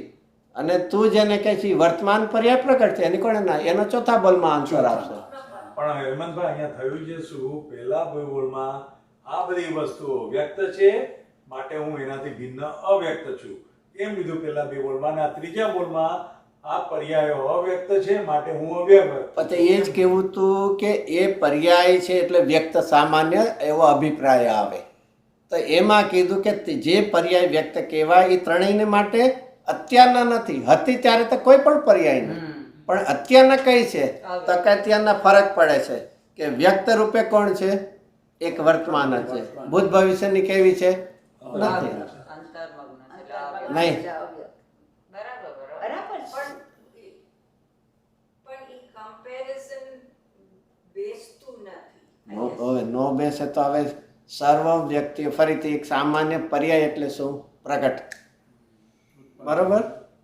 અને તું જેને કહે છે વર્તમાન પર્યાય પ્રગટ છે, એની કોણે ના, એનો ચોથા બોલમાં આન્સર આવશે. પણ હેમંતભાઈ અહીંયા થયું છે શું, પહેલા બોલમાં આ બધી વસ્તુઓ વ્યક્ત છે માટે હું એનાથી ભિન્ન અવ્યક્ત છું એમ લીધું પહેલા બે બોલમાં, અને આ ત્રીજા બોલમાં આ પર્યાયો અવ્યક્ત છે માટે હું અવ્યક્ત. પછી એ જ કહેવું તું કે એ પર્યાય છે એટલે વ્યક્ત સામાન્ય એવો અભિપ્રાય આવે. તો એમાં કીધું કે જે પર્યાય વ્યક્ત કહેવાય એ ત્રણેયને માટે અત્યારના નથી. હતી ત્યારે તો કોઈ પણ પર્યાય નહીં, પણ અત્યારના કઈ છે? તો કે અત્યારના ફરક પડે છે કે વ્યક્ત રૂપે કોણ છે? એક વર્તમાન જ છે. ભૂત ભવિષ્યની કેવી છે? નથી, નહીં. બરાબર બરાબર છે. પણ એ કમ્પેરિઝન બેસતું નથી. હવે નો બેસે તો હવે સર્વ વ્યક્તિઓ ફરીથી એક સામાન્ય પર્યાય એટલે શું? પ્રગટ. બરોબર.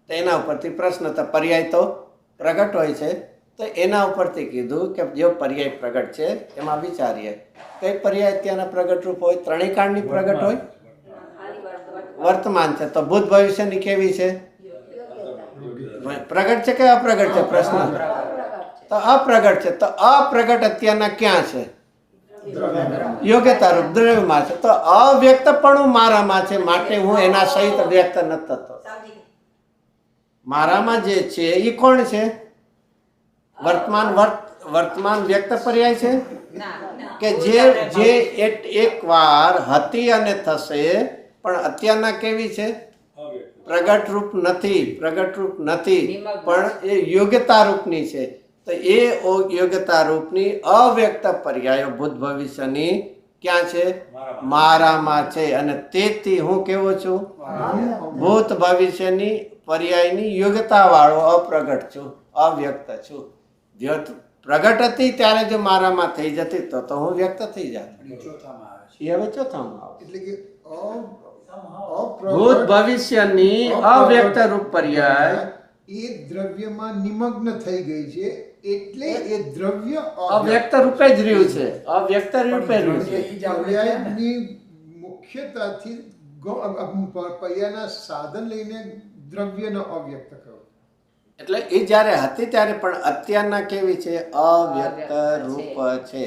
તો એના ઉપરથી પ્રશ્ન, તો પર્યાય તો પ્રગટ હોય છે, તો એના ઉપરથી કીધું કે જો પર્યાય પ્રગટ છે એમાં વિચારીએ કઈ પર્યાય ત્યાંના પ્રગટ રૂપ હોય? ત્રણેય કાળની પ્રગટ હોય, વર્તમાન છે. તો ભૂત ભવિષ્યની કેવી છે? પ્રગટ છે કે અપ્રગટ છે? પ્રશ્ન તો અપ્રગટ છે. તો અપ્રગટ અત્યારના ક્યાં છે? યોગ્યતા રૂપ દ્રવ્યમાં છે. તો અવ્યક્તપણું મારામાં છે, માટે હું એના સહિત વ્યક્ત નથી થતો. મારામાં જે છે એ કોણ છે? વર્તમાન વ્યક્ત પર્યાય છે કે જે એક વાર હતી અને થશે, પણ અત્યારના કેવી છે? પ્રગટ રૂપ નથી, પણ એ યોગ્યતા રૂપની છે. તો એ યોગ્યતા રૂપની અવ્યક્ત પર્યાયો ભૂત ભવિષ્યની ક્યાં છે? મારામાં છે. અને તેથી હું કેવો છું? ભૂત ભવિષ્યની પર્યાયની યોગ્યતા વાળો અપ્રગટ છું, અવ્યક્ત છું. પ્રગટ હતી ત્યારે જો મારામાં થઈ જતી તો હું વ્યક્ત થઈ જાત. એ હવે ચોથામાં આવે. એટલે કે ભૂત ભવિષ્યની અવ્યક્ત રૂપ પર્યાય એ દ્રવ્યમાં નિમગ્ન થઈ ગઈ છે એટલે એ દ્રવ્ય અવ્યક્ત રૂપે જ રહ્યું છે, અવ્યક્ત રૂપે રહ્યું છે. પર્યાયની મુખ્યતાથી પર્યાયના સાધન લઈને દ્રવ્યનો અવ્યક્ત કરો. એટલે એ જ્યારે હતી ત્યારે પણ અત્યારના કેવી છે? અવ્યક્ત રૂપ છે.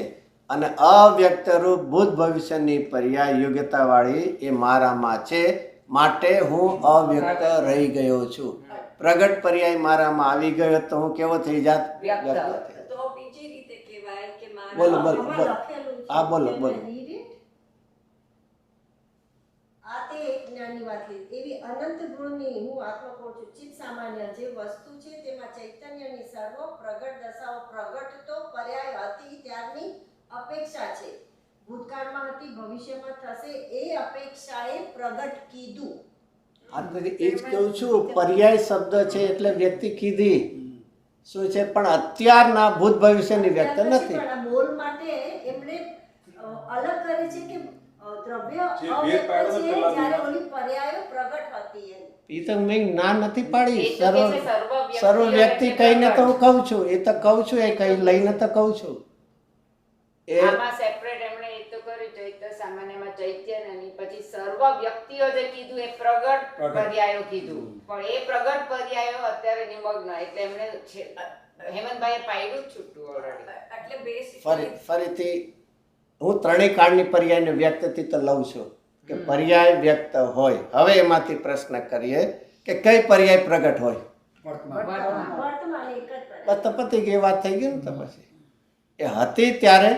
અને અવ્યક્ત રૂપ ભૂત ભવિષ્યની પર્યાય યોગ્યતા વાળી એ મારામાં છે, માટે હું અવ્યક્ત રહી ગયો છું. પ્રગટ પર્યાય મારામાં આવી ગયો તો હું કેવો થઈ જાત? વ્યક્ત થઈ. તો બીજી રીતે કહેવાય કે બોલો બોલો આમાં બોલો. લખેલું છે. હા બોલો બોલો. Read it. આ તે એક જ્ઞાનની વાત લીધી. એવી અનંત ગુણની હું આત્મા કહું છું. ચિત્ત સામાન્ય જે વસ્તુ છે તેમાં ચૈતન્યની સર્વ પ્રગટ દશાઓ પ્રગટ તો પર્યાય હતી ત્યારની અપેક્ષા છે. ભૂતકાળમાં હતી, ભવિષ્યમાં થશે એ અપેક્ષાએ પ્રગટ કીધું. આ તો એ જ કહું છું, પર્યાય શબ્દ છે એટલે વ્યક્તિ કીધી શું છે, પણ અત્યારના ભૂત ભવિષ્યની વ્યક્ત નથી. પણ આ બોલ માટે એમણે અલગ કરે છે કે દ્રવ્ય જે અવ્યક્ત ભેદ પાડ્યો છે પેલા જ્યારે બોલમાં. ઓલી પર્યાયો પ્રગટ હતી એમ. એ તો મેં ના નથી પાડી. એ તો કે છે સર્વ વ્યક્તિ કહીને તો હું કહું છું, એ તો કહું છું, એ કઈ લઈને તો કહું છું. એ આમાં સેપરેટ એમણે એ તો કર્યું ચૈત્ય સામાન્યમાં ચૈત્યની પછી સર્વ વ્યક્તિઓ જે કીધું એ પ્રગટ પર્યાયો કીધું, પણ એ પ્રગટ પર્યાયો અત્યારે નિમગ્ન એટલે એમણે હેમંતભાઈએ પાડ્યું જ છૂટું ઓલરેડી. એટલે બેસિક ફરીથી હું ત્રણેય કાળની પર્યાયને વ્યક્તથી તો લઉં છું કે પર્યાય વ્યક્ત હોય. હવે એમાંથી પ્રશ્ન કરીએ કે કઈ પર્યાય પ્રગટ હોય? વર્તમાન એક જ પર્યાય. બસ તો પતી ગઈ, વાત થઈ ગઈ ને. તો પછી એ હતી ત્યારે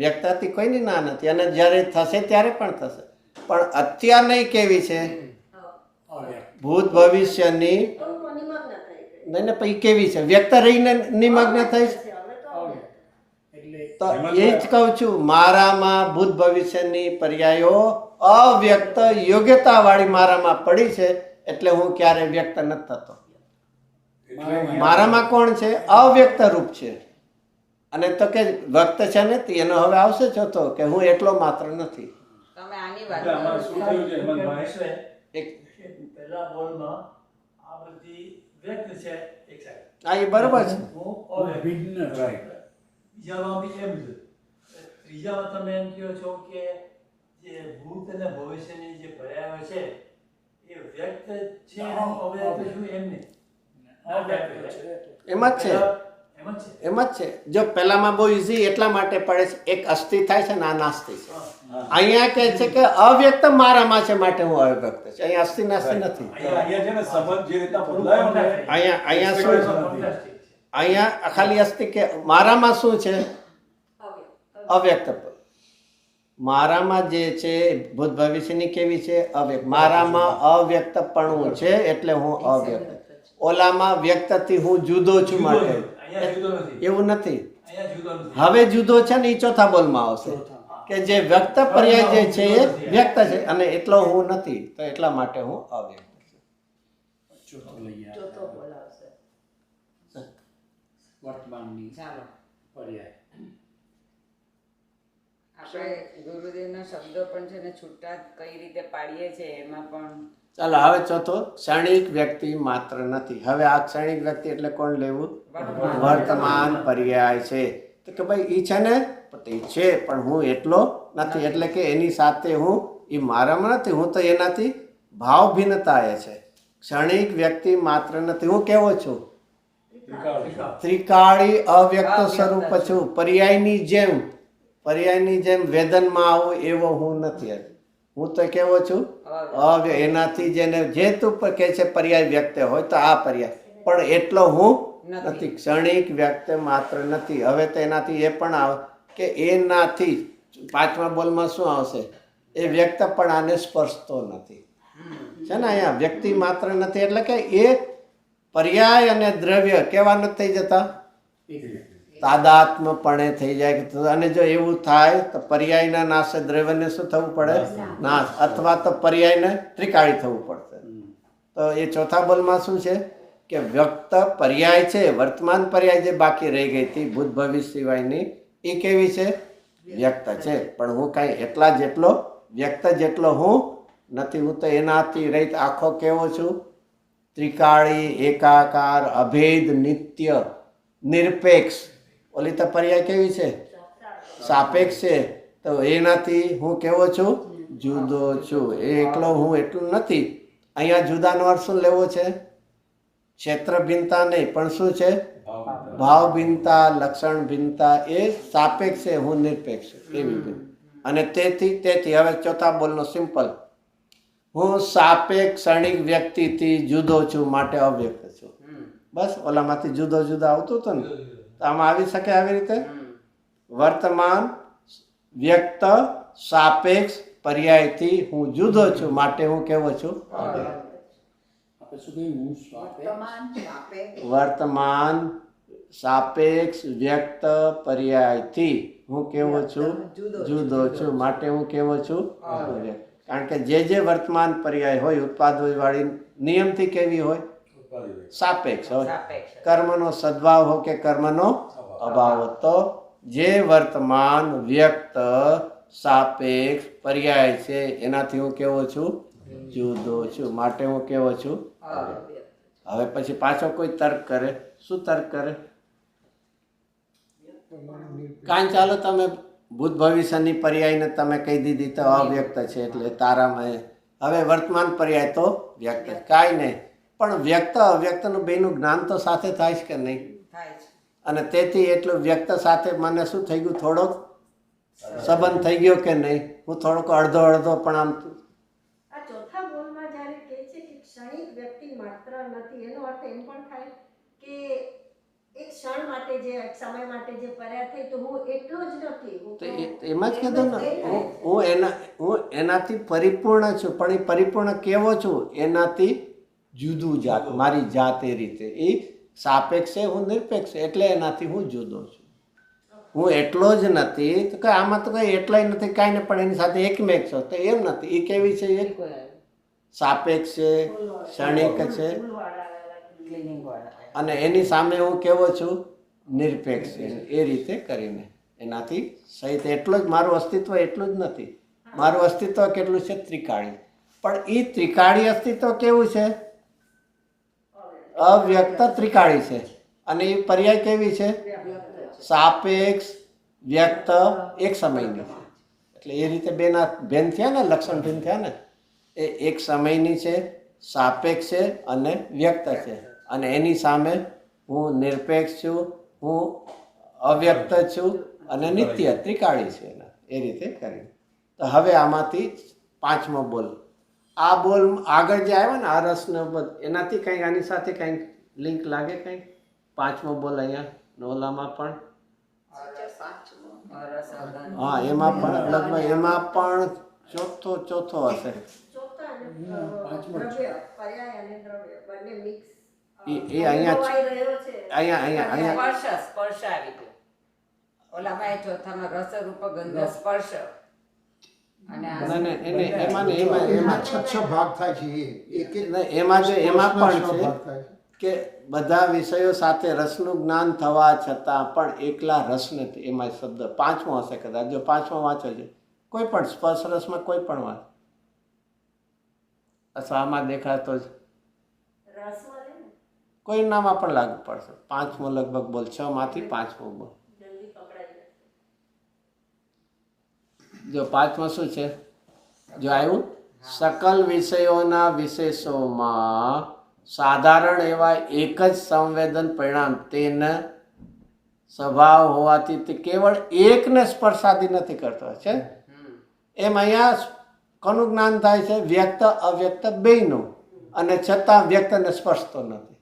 વ્યક્ત હતી, કોઈની ના નથી, અને જ્યારે થશે ત્યારે પણ થશે. પણ અત્યારની કેવી છે? ભૂત ભવિષ્યની તો નિમગ્ન થઈ ગઈ. નહીં ને પછી કેવી છે? વ્યક્ત રહીને નિમગ્ન થઈ છે. હવે તો અવ્યક્ત. તો એ જ કહું છું, મારામાં ભૂત ભવિષ્યની પર્યાયો અવ્યક્ત યોગ્યતા વાળી મારામાં પડી છે એટલે હું ક્યારે વ્યક્ત નથી થતો. મારામાં કોણ છે? અવ્યક્ત રૂપ છે. અને તો કે વ્યક્ત છે ને એનો હવે આવશે ચોથો કે હું એટલો માત્ર નથી. તમે આની વાત એટલે આમાં કરો. શું થયું છે હેમંતભાઈ? એક પહેલા બોલમાં આ બધી વ્યક્ત છે એક સાઈડ, હા એ બરોબર છે. હું અવ્યક્ત. રાઈટ. બીજામાં બી એમ છે. ત્રીજામાં તમે એમ કહો છો કે જે ભૂત અને ભવિષ્યની જે પર્યાયો છે એ વ્યક્ત છે અને અવ્યક્ત છું એમ નહીં. અવ્યક્ત છે. એમ જ છે, એમ જ છે. એમ જ છે. જો પહેલામાં બહુ ઇઝી એટલા માટે પડે છે, એક અસ્થિ થાય છે ને આ નાસ્તિ છે. અહીંયા કહે છે કે અવ્યક્ત મારામાં છે માટે હું અવ્યક્ત છે. અહીંયા અસ્થિ નાસ્તિ નથી. અહીંયા છે ને સંબંધ જે રીતના બદલાયો ને અહીંયા શું છે? અહીંયા ખાલી અસ્થિ કે મારામાં શું છે? અવ્યક્ત. મારામાં જે છે ભૂત ભવિષ્યની કેવી છે? અવ્યક્ત. મારામાં અવ્યક્તપણું છે એટલે હું અવ્યક્ત. ઓલામાં વ્યક્તથી હું જુદો છું માટે અહીંયા જુદો નથી. એવું નથી. અહીંયા જુદો નથી. હવે જુદો છે ને એ ચોથા બોલમાં આવશે કે જે વ્યક્ત પર્યાય જે છે એ વ્યક્ત છે અને એટલો હું નથી, તો એટલા માટે હું અવ્યક્ત છું. ચોથો બોલાવશે. વર્તમાનની ચાલો પર્યાય. આપણે ગુરુદેવના શબ્દો પણ છે ને છૂટા કઈ રીતે પાડીએ છીએ એમાં પણ ચાલો હવે ચોથો, ક્ષણિક વ્યક્તિ માત્ર નથી. હવે આ ક્ષણિક વ્યક્તિ એટલે કોણ લેવું? વર્તમાન પર્યાય છે. તો કે ભાઈ ઈ છે ને એ છે પણ હું એટલો નથી, એટલે કે એની સાથે હું એ મારામાં નથી, હું તો એનાથી ભાવ ભિન્નતા એ છે. ક્ષણિક વ્યક્તિ માત્ર નથી. હું કેવો છું? ત્રિકાળી અવ્યક્ત સ્વરૂપ છું. પર્યાયની જેમ વેદનમાં આવું એવો હું નથી. હું તો કેવો છું? એનાથી જેને જે તું કહે છે પર્યાય વ્યક્ત હોય તો આ પર્યાય, પણ એટલો હું નથી. ક્ષણિક વ્યક્ત માત્ર નથી. હવે તો એનાથી એ પણ આવે કે એનાથી પાંચમા બોલમાં શું આવશે? એ વ્યક્ત પણ આને સ્પર્શતો નથી. છે ને અહીંયા વ્યક્તિ માત્ર નથી એટલે કે એ પર્યાય અને દ્રવ્ય કેવા નથી થઈ જતા? તાદાત્મ્યપણે થઈ જાય. અને જો એવું થાય તો પર્યાયના નાશે દ્રવ્યને શું થવું પડે? નાશ. અથવા તો પર્યાયને ત્રિકાળી થવું પડશે. તો એ ચોથા બોલમાં શું છે કે વ્યક્ત પર્યાય છે, વર્તમાન પર્યાય જે બાકી રહી ગઈ હતી ભૂત ભવિષ્ય સિવાયની, એ કેવી છે? વ્યક્ત છે. પણ હું કાંઈ એટલા જેટલો વ્યક્ત જેટલો હું નથી. હું તો એનાથી રહિત આખો કેવો છું? ત્રિકાળી, એકાકાર, અભેદ, નિત્ય, નિરપેક્ષ. ઓલી તો પર્યાય કેવી છે? સાપેક્ષ છે. તો એનાથી હું કેવો છું? જુદો છું. એ એકલો હું એટલું નથી. અહીંયા જુદાનો અર્થ શું લેવો છે? ક્ષેત્ર ભિન્નતા નહીં, પણ શું છે? ભાવ ભિન્નતા, લક્ષણ ભિન્નતા. એ સાપેક્ષ છે, હું નિરપેક્ષ છું એવી. અને તેથી હવે ચોથા બોલનો સિમ્પલ, હું સાપેક્ષ ક્ષણિક વ્યક્તિથી જુદો છું માટે અવ્યક્ત છું. બસ ઓલામાંથી જુદો જુદો આવતું હતું ને, તો આમાં આવી શકે આવી રીતે. વર્તમાન વ્યક્ત સાપેક્ષ પર્યાયથી હું જુદો છું માટે હું કેવો છું? વર્તમાન સાપેક્ષ વ્યક્ત પર્યાયથી હું કેવો છું? જુદો છું માટે હું કેવો છું? કારણ કે જે વર્તમાન પર્યાય હોય ઉત્પાદન વાળી નિયમથી કેવી હોય? સાપેક્ષ હોય. કર્મનો સદ્ભાવ હોય કે કર્મનો અભાવ હોય. તો જે વર્તમાન વ્યક્ત સાપેક્ષ પર્યાય છે એનાથી હું કેવો છું? જુદો છું માટે હું કેવો છું? હવે પછી પાછો કોઈ તર્ક કરે. શું તર્ક કરે? કાંઈ ચાલો તમે ભૂત ભવિષ્યની પર્યાયને તમે કહી દીધી તો અવ્યક્ત છે એટલે તારામાં. હવે વર્તમાન પર્યાય તો વ્યક્ત. કાંઈ નહીં, પણ વ્યક્ત અવ્યક્તનું બેનું જ્ઞાન તો સાથે થાય છે કે નહીં? અને તેથી એટલું વ્યક્ત સાથે મને શું થઈ ગયું? થોડોક સંબંધ થઈ ગયો કે નહીં? હું થોડોક અડધો પણ આમ આ ચોથા બોલમાં જ્યારે કહે છે કે ક્ષણિક વ્યક્તિ માત્ર નથી, એનો અર્થ એમ પણ થાય કે એક ક્ષણ માટે જે એક સમય માટે જે પર્યા થઈ તો હું એટલો જ નથી. તો એમાં જ કીધું ને, હું એનાથી પરિપૂર્ણ છું. પણ એ પરિપૂર્ણ કેવો છું? એનાથી જુદું જાત, મારી જાત. એ રીતે એ સાપેક્ષ છે, હું નિરપેક્ષ. એટલે એનાથી હું જુદો છું. હું એટલો જ નથી તો કે આમાં તો કઈ એટલાય નથી કાંઈ ને, પણ એની સાથે એકમેક છો તો એમ નથી. એ કેવી છે? એક સાપેક્ષ છે, ક્ષણિક છે, અને એની સામે હું કેવો છું? નિરપેક્ષ છે. એ રીતે કરીને એનાથી સહિત એટલો જ મારું અસ્તિત્વ એટલું જ નથી. મારું અસ્તિત્વ કેટલું છે? ત્રિકાળી. પણ એ ત્રિકાળી અસ્તિત્વ કેવું છે? અવ્યક્ત ત્રિકાળી છે. અને એ પર્યાય કેવી છે? સાપેક્ષ વ્યક્ત એક સમયની છે. એટલે એ રીતે બેના ભેન થયા ને, લક્ષણ ભેન થયા ને. એ એક સમયની છે, સાપેક્ષ છે અને વ્યક્ત છે. અને એની સામે હું નિરપેક્ષ છું, હું અવ્યક્ત છું અને નિત્ય ત્રિકાળી છે. એ રીતે કરી. તો હવે આમાંથી પાંચમો બોલ. આ બોલ આગળ જે આવ્યો ને આ રસનો બોલ, એનાથી કંઈક આની સાથે કંઈક લિંક લાગે? કંઈક પાંચમો બોલ અહીંયા નોલામાં પણ, હા એમાં પણ લગભગ એમાં પણ ચોથો હશે. એ અહીંયા સ્પર્શ આવી ગયો. ઓલામાં ચોથામાં રસ રૂપ ગંધ સ્પર્શ. એમાં છ ભાગ થાય છે. એમાં પણ છે કે બધા વિષયો સાથે રસનું જ્ઞાન થવા છતાં પણ એકલા રસ નથી. એમાં શબ્દ પાંચમો હશે કદાચ. જો પાંચમો વાંચો છે કોઈ પણ સ્પર્શ રસમાં કોઈ પણ વાત અથવા આમાં દેખાતો જ કોઈ નામાં પણ લાગુ પડશે. પાંચમો લગભગ બોલ, 6 માંથી પાંચમો બોલ. જો પાંચમો શું છે? જો આવ્યું, સકલ વિષયોના વિશેષોમાં સાધારણ એવા એક જ સંવેદન પરિણામ તેને સ્વભાવ હોવાથી તે કેવળ એકને સ્પર્શાદી નથી કરતો છે. એમ અહીંયા કોનું જ્ઞાન થાય છે? વ્યક્ત અવ્યક્ત બેયનું. અને છતાં વ્યક્તને સ્પર્શતો નથી.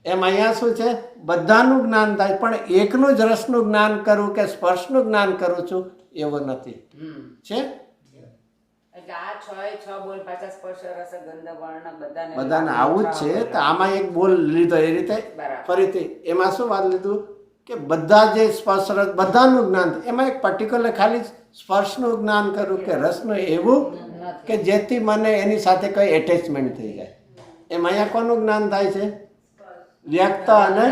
એમ અહીંયા શું છે? બધાનું જ્ઞાન થાય પણ એકનું જ રસનું જ્ઞાન કરું કે સ્પર્શનું જ્ઞાન કરું છું એવું નથી છે. એટલે આ 6 બોલ પાછા સ્પર્શ રસ ગંધ વર્ણ બધાને આવું જ છે. તો આમાં એક બોલ લીધો એ રીતે ફરીથી એમાં શું વાત લીધું કે બધા જે સ્પર્શ રસ બધાનું જ્ઞાન, એમાં એક પર્ટિક્યુલર ખાલી સ્પર્શનું જ્ઞાન કરું કે રસનું એવું કે જેથી મને એની સાથે કઈ એટેચમેન્ટ થઈ જાય. એમ અહીંયા કોનું જ્ઞાન થાય છે? વ્યક્ત અને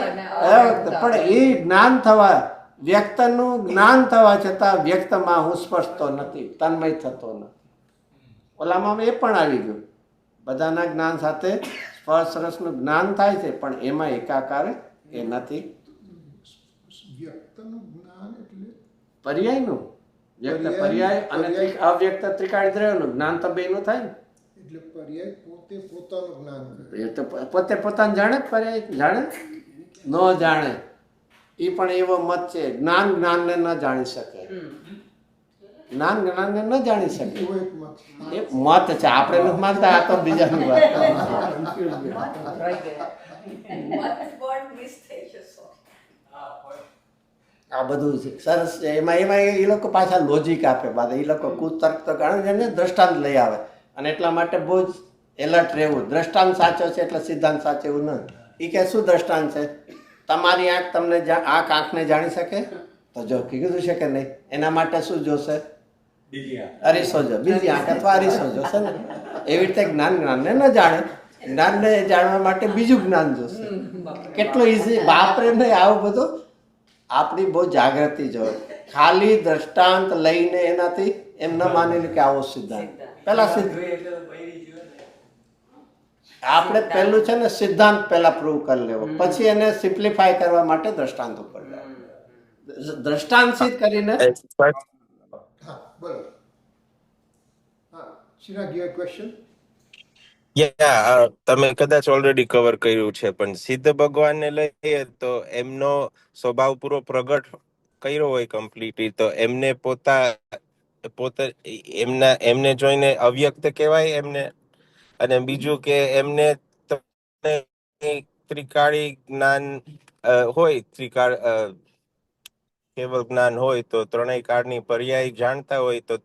અવ્યક્ત. પણ એ જ્ઞાન થવા, વ્યક્તનું જ્ઞાન થવા છતાં વ્યક્તમાં હું સ્પર્શતો નથી, તન્મય થતો નથી. ઓલામાં એ પણ આવી ગયું, બધાના જ્ઞાન સાથે સ્પર્શ રસનું જ્ઞાન થાય છે પણ એમાં એકાકાર એ નથી. વ્યક્તનું જ્ઞાન એટલે પર્યાયનું, વ્યક્ત પર્યાય અને અવ્યક્ત ત્રિકાળી દ્રવ્યનું જ્ઞાન તો બેનું થાય ને. એટલે પર્યાય પોતે પોતાનું જ્ઞાન કરે. એ તો પોતે પોતાને જાણે જ, પર્યાય જાણે ન જાણે એ પણ એવો મત છે. જ્ઞાન જ્ઞાનને ન જાણી શકે, જ્ઞાન જ્ઞાનને ન જાણી શકે, એવો એક મત. એ મત છે. આપણે નથી માનતા, આ તો બીજાની વાત. વર્ડ મિસ થઈ જશો. આ બધું છે સરસ છે. એમાં એ લોકો પાછા લોજિક આપે, બાદ એ લોકો કુતર્ક તો ગણે છે ને, દ્રષ્ટાંત લઈ આવે. અને એટલા માટે બહુ જ એલર્ટ રહેવું. દ્રષ્ટાંત સાચો છે એટલે સિદ્ધાંત સાચો એવું ન. એ કે શું દ્રષ્ટાંત છે? તમારી આંખ તમને આંખને જાણી શકે? તો જો કીધું છે કે નહીં, એના માટે શું જોશે? અરીસો જો, બીજી આંખ અથવા અરીસો જોશે ને. એવી રીતે જ્ઞાનને ન જાણે, જ્ઞાનને જાણવા માટે બીજું જ્ઞાન જોશે. કેટલું ઇઝી બાપરે નહીં. આવું બધું આપણી બહુ જાગૃતિ જોઈએ. ખાલી દ્રષ્ટાંત લઈને એનાથી એમ ન માની કે આવો સિદ્ધાંત. પેલા આપણે પહેલું છે ને સિદ્ધાંત પહેલા પ્રૂવ કરી લેવો, પછી એને સિમ્પ્લિફાય કરવા માટે દ્રષ્ટાંત ઉપર જાવ. દ્રષ્ટાંત સિદ્ધ કરીને. હા, બોલો. હા, Chirag, you have a question? તમે કદાચ ઓલરેડી કવર કર્યું છે, પણ સિદ્ધ ભગવાનને લઈએ તો એમનો સ્વભાવ પૂરો પ્રગટ કર્યો હોય કમ્પ્લીટલી, તો એમને પોતે એમને જોઈને અવ્યક્ત કહેવાય એમને. અને બીજું કે એમને ત્રિકાળી જ્ઞાન હોય, કેવળ જ્ઞાન હોય, તો ત્રણેય કાળની પર્યાય જાણતા હોય, તો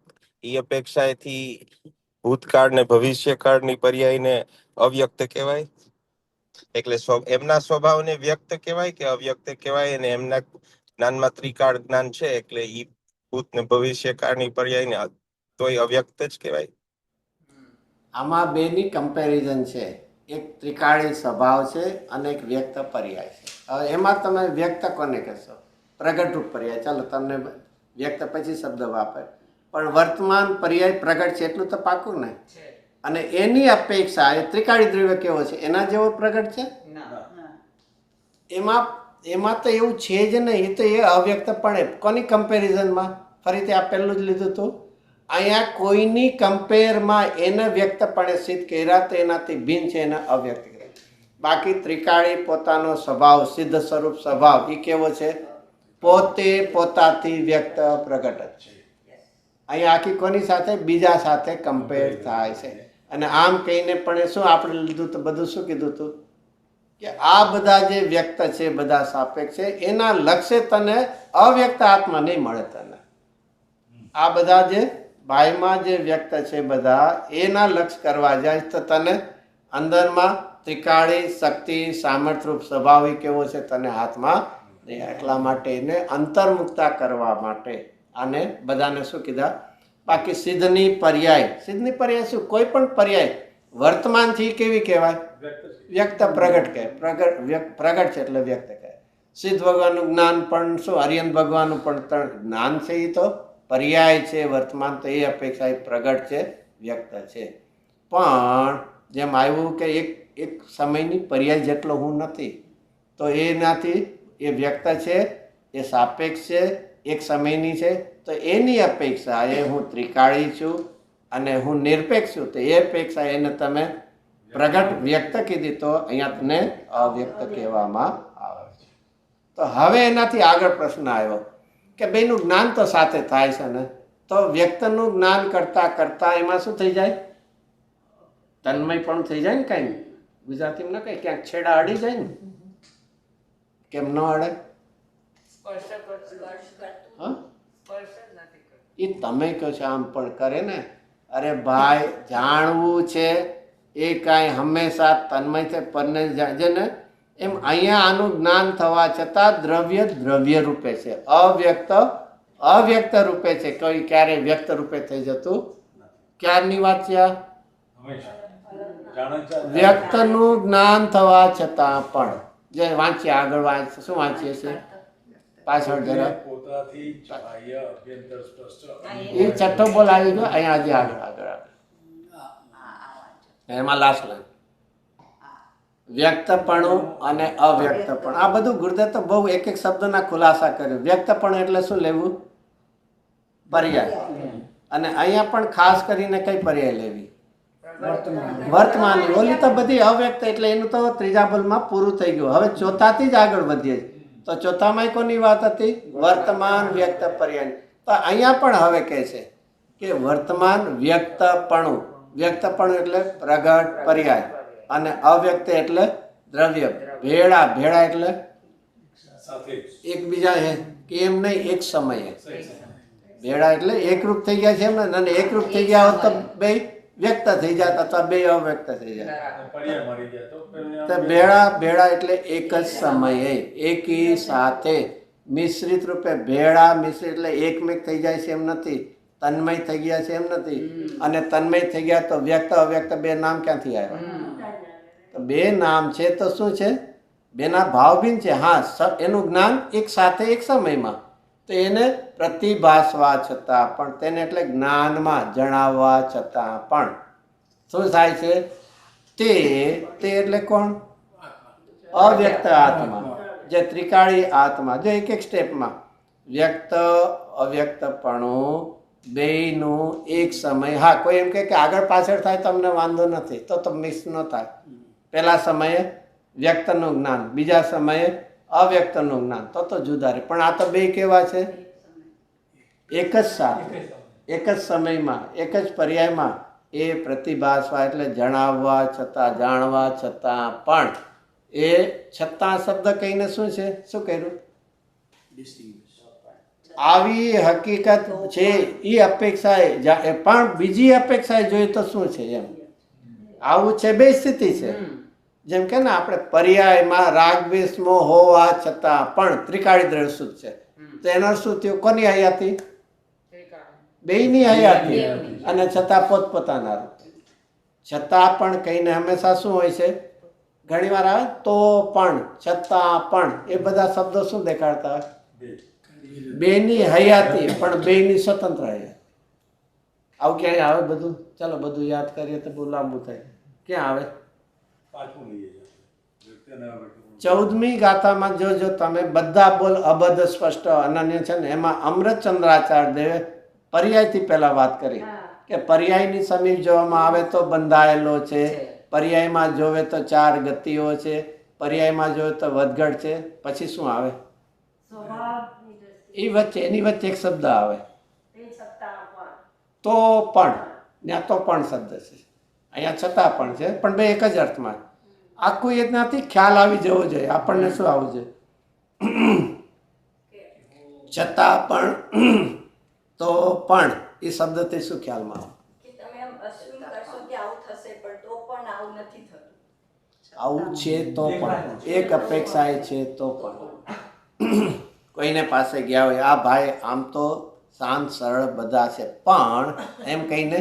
એ અપેક્ષાથી ભૂતકાળ ને ભવિષ્યકાળની પર્યાયને અવ્યક્ત કહેવાય. એટલે એમના સ્વભાવને વ્યક્ત કહેવાય કે અવ્યક્ત કહેવાય? અને એમના જ્ઞાનમાં ત્રિકાળ જ્ઞાન છે એટલે ઈ ભૂત ને ભવિષ્યકાળની પર્યાયને તોય અવ્યક્ત જ કહેવાય. આમાં બેની કમ્પેરિઝન છે. એક ત્રિકાળી સ્વભાવ છે અને એક વ્યક્ત પર્યાય છે. હવે એમાં તમે વ્યક્ત કોને કહેશો? પ્રગટ રૂપ પર્યાય. ચાલો તમને વ્યક્ત પછી શબ્દ વાપરે, પણ વર્તમાન પર્યાય પ્રગટ છે એટલું તો પાકું ને. અને એની અપેક્ષા એ ત્રિકાળી દ્રવ્ય કેવો છે? એના જેવો પ્રગટ છે? એમાં તો એવું છે જ નહીં. એ તો એ અવ્યક્તપણે. કોની કમ્પેરિઝનમાં? ફરીથી આ પહેલું જ લીધું હતું. અહીંયા કોઈની કમ્પેરમાં એને વ્યક્તપણે સિદ્ધ કર્યા તો એનાથી ભિન્ન છે, એને અવ્યક્ત કર્યા. બાકી ત્રિકાળી પોતાનો સ્વભાવ, સિદ્ધ સ્વરૂપ સ્વભાવ એ કેવો છે? પોતે પોતાથી વ્યક્ત પ્રગટ જ છે. અહીંયા આખી કોની સાથે? બીજા સાથે કમ્પેર થાય છે. અને આમ કહીને પણ શું આપણે લીધું તો બધું શું કીધું હતું કે આ બધા જે વ્યક્ત છે, બધા સાપેક્ષ છે, એના લક્ષ્ય તને અવ્યક્ત આત્મા નહીં મળે. તને આ બધા જે બાહ્યમાં જે વ્યક્ત છે બધા એના લક્ષ્ય કરવા જાય તો તને અંદરમાં ત્રિકાળી શક્તિ સામર્થ્યરૂપ સ્વભાવિક કેવો છે તને હાથમાં નહીં. એટલા માટે એને અંતર્મુક્તા કરવા માટે આને બધાને શું કીધા? બાકી સિદ્ધની પર્યાય. સિદ્ધની પર્યાય શું? કોઈ પણ પર્યાય વર્તમાનથી કેવી કહેવાય? વ્યક્ત પ્રગટ કહેવાય. પ્રગટ છે એટલે વ્યક્ત કહેવાય. સિદ્ધ ભગવાનનું જ્ઞાન પણ શું? આર્યન ભગવાનનું પણ જ્ઞાન છે, એ તો પર્યાય છે. વર્તમાન તો એ અપેક્ષા એ પ્રગટ છે, વ્યક્ત છે. પણ જેમ આવ્યું કે એક સમયની પર્યાય જેટલો હું નથી, તો એનાથી એ વ્યક્ત છે, એ સાપેક્ષ છે, એક સમયની છે. તો એની અપેક્ષા એ હું ત્રિકાળી છું અને હું નિરપેક્ષ છું, તો એ અપેક્ષા એને તમે પ્રગટ વ્યક્ત કીધી, તો અહીંયા તને અવ્યક્ત કહેવામાં આવે છે. તો હવે એનાથી આગળ પ્રશ્ન આવ્યો કે બેનું જ્ઞાન તો સાથે થાય છે ને, તો વ્યક્તનું જ્ઞાન કરતા કરતા એમાં શું થઈ જાય? તન્મય પણ થઈ જાય ને. કઈ ગુજરાતીમાં ન કઈ ક્યાંક છેડા અડી જાય ને. કેમ ન અડે? એ તમે કહો છો આમ પણ કરે ને. અરે ભાઈ, જાણવું છે એ કાંઈ હંમેશા તન્મય છે પરને જાણજે ને. એમ અહીંયા આનું જ્ઞાન થવા છતાં દ્રવ્ય દ્રવ્ય રૂપે છે, અવ્યક્ત રૂપે છે. કોઈ ક્યારે વ્યક્ત રૂપે થઈ જતું? ક્યારની વાત છે આ? વ્યક્તનું જ્ઞાન થવા છતાં પણ જે વાંચીએ આગળ વાંચ શું વાંચીએ છીએ પાછળ જરા પોતાથી બાહ્ય અભ્યંતર સ્પષ્ટ એ છઠ્ઠો બોલ આવી ગયો અહીંયા હજી આગળ આગળ આગળ એમાં લાસ્ટ લાઈન વ્યક્તપણું અને અવ્યક્તપણું આ બધું ગુરુદેવ તો બહુ એક એક શબ્દના ખુલાસા કર્યો. વ્યક્તપણું એટલે શું લેવું? પર્યાય. અને અહીંયા પણ ખાસ કરીને કઈ પર્યાય લેવી? વર્તમાનની. ઓલી તો બધી અવ્યક્ત એટલે એનું તો ત્રીજા બોલમાં પૂરું થઈ ગયું. હવે ચોથાથી જ આગળ વધીએ તો ચોથામાં કોની વાત હતી? વર્તમાન વ્યક્ત પર્યાય. તો અહીંયા પણ હવે કહે છે કે વર્તમાન વ્યક્તપણું. વ્યક્તપણું એટલે પ્રગટ પર્યાય અને અવ્યક્ત એટલે દ્રવ્ય. ભેળા. ભેળા એટલે એકબીજા કે એમ નહીં એક સમયે. ભેળા એટલે એકરૂપ થઈ ગયા છે એમ ને. અને એકરૂપ થઈ ગયા હોત તો બે વ્યક્ત થઈ જાત અથવા બે અવ્યક્ત થઈ જાય. તો ભેળા. ભેળા એટલે એક જ સમયે એકી સાથે મિશ્રિત રૂપે. ભેળા મિશ્રિત એટલે એકમેક થઈ જાય છે એમ નથી. તન્મય થઈ ગયા છે એમ નથી. અને તન્મય થઈ ગયા તો વ્યક્ત અવ્યક્ત બે નામ ક્યાંથી આવ્યા? તો બે નામ છે તો શું છે? બેના ભાવ ભિન્ન છે. હા, એનું જ્ઞાન એક સાથે એક સમયમાં. તો એને પ્રતિભાસવા છતાં પણ તેને એટલે જ્ઞાનમાં જણાવવા છતાં પણ શું થાય છે? તે એટલે કોણ? અવ્યક્ત આત્મા. જે ત્રિકાળી આત્મા. જો એક એક સ્ટેપમાં વ્યક્ત અવ્યક્તપણું બેયનું એક સમય. હા, કોઈ એમ કે આગળ પાછળ થાય તમને વાંધો નથી તો મિક્સ ન થાય. પહેલા સમયે વ્યક્તનું જ્ઞાન, બીજા સમયે અવ્યક્તનું જ્ઞાન તો જુદા રહે. પણ આ તો બે કેવા છે? એક જ સાથે એક જ સમયમાં એક જ પર્યાયમાં એ પ્રતિભાસવા એટલે જણાવવા છતાં જાણવા છતાં પણ. એ છતાં શબ્દ કહીને શું છે? શું કર્યું? આવી હકીકત છે એ અપેક્ષાએ પણ બીજી અપેક્ષાએ જોઈએ તો શું છે એમ. આવું છે બે સ્થિતિ છે. જેમ કે ને આપણે પર્યાયમાં રાગદ્વેષમાં હોવા છતાં પણ ત્રિકાળી દ્રવ્ય શુદ્ધ છે તો એનો શું થયું? કોની હયાતી? બેયની હયાતી. અને છતાં પોતપોતાના રૂપ. છતાં પણ કહીને હંમેશા શું હોય છે? ઘણી વાર આવે તો પણ, છતાં પણ, એ બધા શબ્દો શું દેખાડતા હોય? બેની હયાતી પણ બેની સ્વતંત્ર હયાતી. આવું ક્યાંય આવે બધું? ચાલો બધું યાદ કરીએ તો બહુ લાંબુ થાય. ક્યાં આવે? 14મી ગાથામાં જો તમે બધા બોલ અબધ સ્પષ્ટ અનન્ય છે ને એમાં અમૃતચંદ્રાચાર્ય દેવે પર્યાયથી પહેલા વાત કરી કે પર્યાયની સમીપ જોવામાં આવે તો બંધાયેલો છે. પર્યાયમાં જોવે તો 4 ગતિઓ છે. પર્યાયમાં જોવે તો વધઘટ છે. પછી શું આવે? એ વચ્ચે એની વચ્ચે એક શબ્દ આવે તો પણ. ત્યાં તો પણ શબ્દ છે. અહીંયા છતાં પણ છે પણ બે એક જ અર્થમાં. આખું એનાથી ખ્યાલ આવી જવો જોઈએ. આપણને શું આવવું જોઈએ? છતાં પણ તો પણ એ શબ્દથી શું ખ્યાલમાં આવે? તમે એમ અસ્યુમ કરશો કે આવું થશે પણ તો પણ આવું નથી થતું. આવું છે તો પણ એક અપેક્ષાએ છે તો પણ. કોઈને પાસે ગયા હોય આ ભાઈ આમ તો શાંત સરળ બધા છે પણ એમ કહીને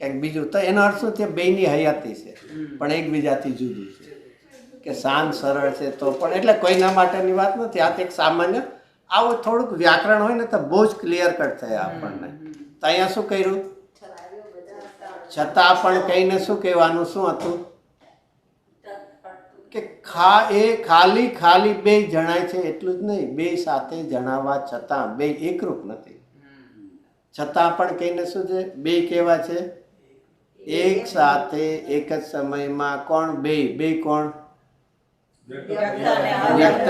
કંઈક બીજું તો એનો અર્થ શું છે? બેયની હયાતી છે પણ એકબીજાથી જુદું છે. કે શાંત સરળ છે તો પણ એટલે કોઈના માટેની વાત નથી. આ તો એક સામાન્ય આવું થોડુંક વ્યાકરણ હોય ને તો બહુ જ ક્લિયર કટ થાય આપણને. તો અહીંયા શું કર્યું? છતાં પણ કહીને શું કહેવાનું? શું હતું? કે ખાલી ખાલી બે જણાય છે એટલું જ નહીં, બે સાથે જણાવવા છતાં બે એકરૂપ નથી. છતાં પણ કહીને શું છે? બે કેવા છે? એક સાથે એક જ સમયમાં. કોણ? બે. બે કોણ? વ્યક્ત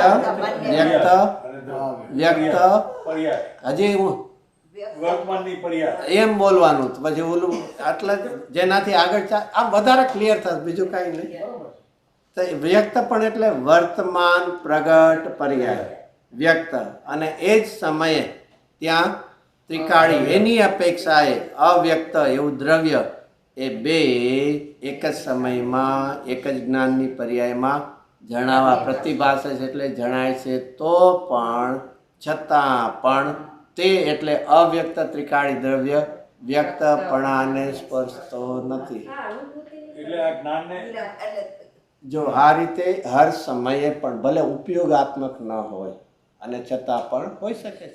હજી હું એમ બોલવાનું પછી ઓલું આટલા જેનાથી આગળ આમ વધારે ક્લિયર થશે. બીજું કાંઈ નહીં. તો વ્યક્ત પણ એટલે વર્તમાન પ્રગટ પર્યાય વ્યક્ત. અને એ જ સમયે ત્યાં ત્રિકાળી એની અપેક્ષાએ અવ્યક્ત એવું દ્રવ્ય એ બે એક જ સમયમાં એક જ જ્ઞાનની પર્યાયમાં જણાવવા પ્રતિભાસે છે એટલે જણાય છે તો પણ છતાં પણ તે એટલે અવ્યક્ત ત્રિકાળી દ્રવ્ય વ્યક્તપણાને સ્પર્શતો નથી. એટલે આ જ્ઞાનને જો આ રીતે હર સમયે પણ ભલે ઉપયોગાત્મક ન હોય અને છતાં પણ હોઈ શકે છે.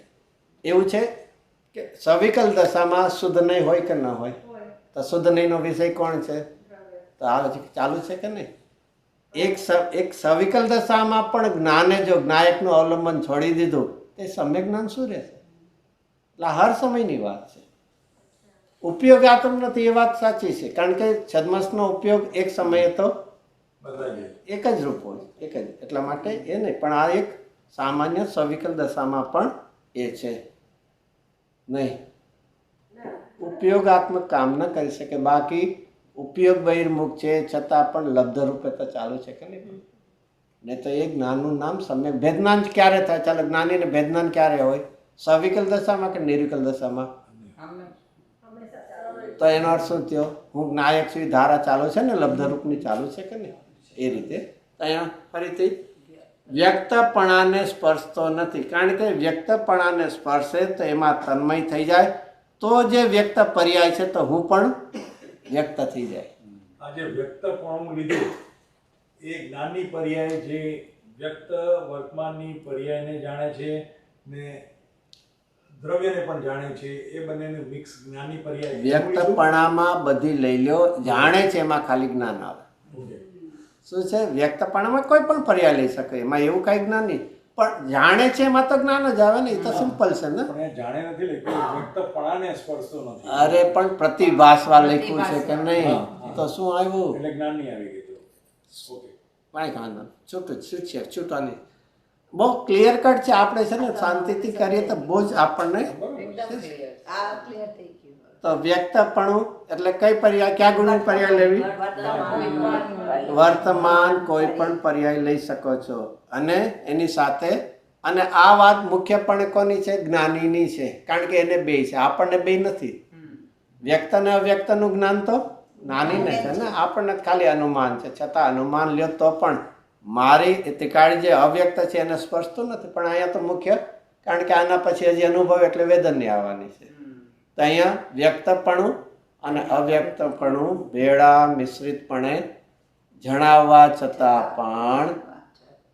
એવું છે કે સવિકલ દશામાં શુદ્ધ નહીં હોય કે ન હોય? તો શુદ્ધ નહીંનો વિષય કોણ છે? તો આવે છે ચાલુ છે કે નહીં? એક સવિકલ દશામાં પણ જ્ઞાને જો જ્ઞાયકનું અવલંબન છોડી દીધું તે સમ્યક જ્ઞાન શું રહેશે? એટલે હર સમયની વાત છે. ઉપયોગાત્મક નથી એ વાત સાચી છે, કારણ કે છદ્મસનો ઉપયોગ એક સમયે તો એક જ રૂપ હોય, એક જ. એટલા માટે એ નહીં, પણ આ એક સામાન્ય સવિકલ દશામાં પણ એ છે નહીં. ઉપયોગાત્મક કામ ન કરી શકે, બાકી ઉપયોગ બહિર્મુખ છે છતાં પણ લબ્ધ રૂપે તો ચાલુ છે કે નહીં? નહીં તો એ જ્ઞાનનું નામ સમ્યક ભેદનાન ક્યારે થાય? ચાલો, જ્ઞાનીને ભેદનાન ક્યારે હોય? સવિકલ દશામાં કે નિર્વિકલ દશામાં? તો એનો અર્થ શું થયો? હું જ્ઞાયક છું, ધારા ચાલુ છે ને, લબ્ધરૂપની ચાલુ છે કે નહીં? એ રીતે અહીંયા ફરીથી વ્યક્તપણાને સ્પર્શતો નથી, કારણ કે વ્યક્તપણાને સ્પર્શે તો એમાં તન્મય થઈ જાય, તો જે વ્યક્ત પર્યાય છે તો હું પણ વ્યક્ત થઈ જાય. આ જે વ્યક્તપણું લીધું એ જ્ઞાનની પર્યાય જે વ્યક્ત વર્તમાનની પર્યાયને જાણે છે ને દ્રવ્યને પણ જાણે છે, એ બંનેનું મિક્સ જ્ઞાનની પર્યાય. વ્યક્તપણામાં બધી લઈ લ્યો, જાણે છે એમાં ખાલી જ્ઞાન આવે. શું છે? વ્યક્તપણામાં કોઈ પણ પર્યાય લઈ શકે, એમાં એવું કઈ જ્ઞાન નહીં, પણ જાણે છે એમાં તો જ્ઞાન જ આવે ને. એ તો સિમ્પલ છે ને. પણ જાણે નથી લખ્યું, વ્યક્તપણાને સ્પર્શતો નથી. અરે પણ પ્રતિભાસવા લખ્યું છે કે નહીં? તો શું આવ્યું? એટલે જ્ઞાન નહીં આવી ગયું. ઓકે, કાંઈ કાંઈ છૂટવાની બહુ ક્લિયર કટ છે. આપણે છે ને શાંતિથી કરીએ તો બહુ જ આપણને. તો વ્યક્તપણું એટલે કઈ પર્યાય, ક્યાં ગુણની પર્યાય લેવી? વર્તમાન કોઈ પણ પર્યાય લઈ શકો છો. અને એની સાથે, અને આ વાત મુખ્યપણે કોની છે? જ્ઞાનીની છે, કારણ કે એને બે છે, આપણને બે નથી. વ્યક્ત અને અવ્યક્તનું જ્ઞાન તો જ્ઞાનીને છે ને, આપણને ખાલી અનુમાન છે. છતાં અનુમાન લ્યો તો પણ મારી ત્રિકાળી જે અવ્યક્ત છે એને સ્પર્શતું નથી. પણ અહીંયા તો મુખ્ય, કારણ કે આના પછી હજી અનુભવ એટલે વેદનની આવવાની છે. તો અહીંયા વ્યક્તપણું અને અવ્યક્તપણું ભેળા મિશ્રિતપણે જણાવવા છતાં પણ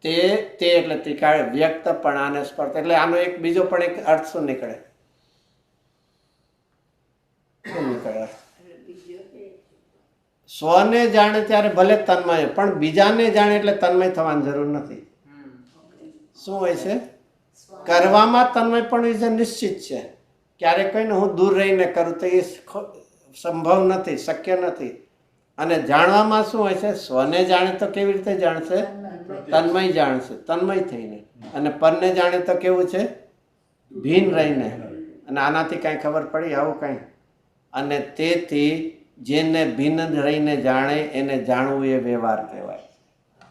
તે એટલે ત્રિકાળ વ્યક્તપણાને સ્પર્શ. એટલે આનો એક બીજો પણ એક અર્થ શું નીકળે? શું નીકળે? સ્વને જાણે ત્યારે ભલે તન્મય, પણ બીજાને જાણે એટલે તન્મય થવાની જરૂર નથી. શું હોય છે? કરવામાં તન્મય પણ નિશ્ચિત છે. ક્યારેક કહીને હું દૂર રહીને કરું તો એ સંભવ નથી, શક્ય નથી. અને જાણવામાં શું હોય છે? સ્વને જાણે તો કેવી રીતે જાણશે? તન્મય જાણશે, તન્મય થઈને. અને પરને જાણે તો કેવું છે? ભિન્ન રહીને. અને આનાથી કાંઈ ખબર પડી? આવું કાંઈ. અને તેથી જેને ભિન્ન રહીને જાણે એને જાણવું એ વ્યવહાર કહેવાય.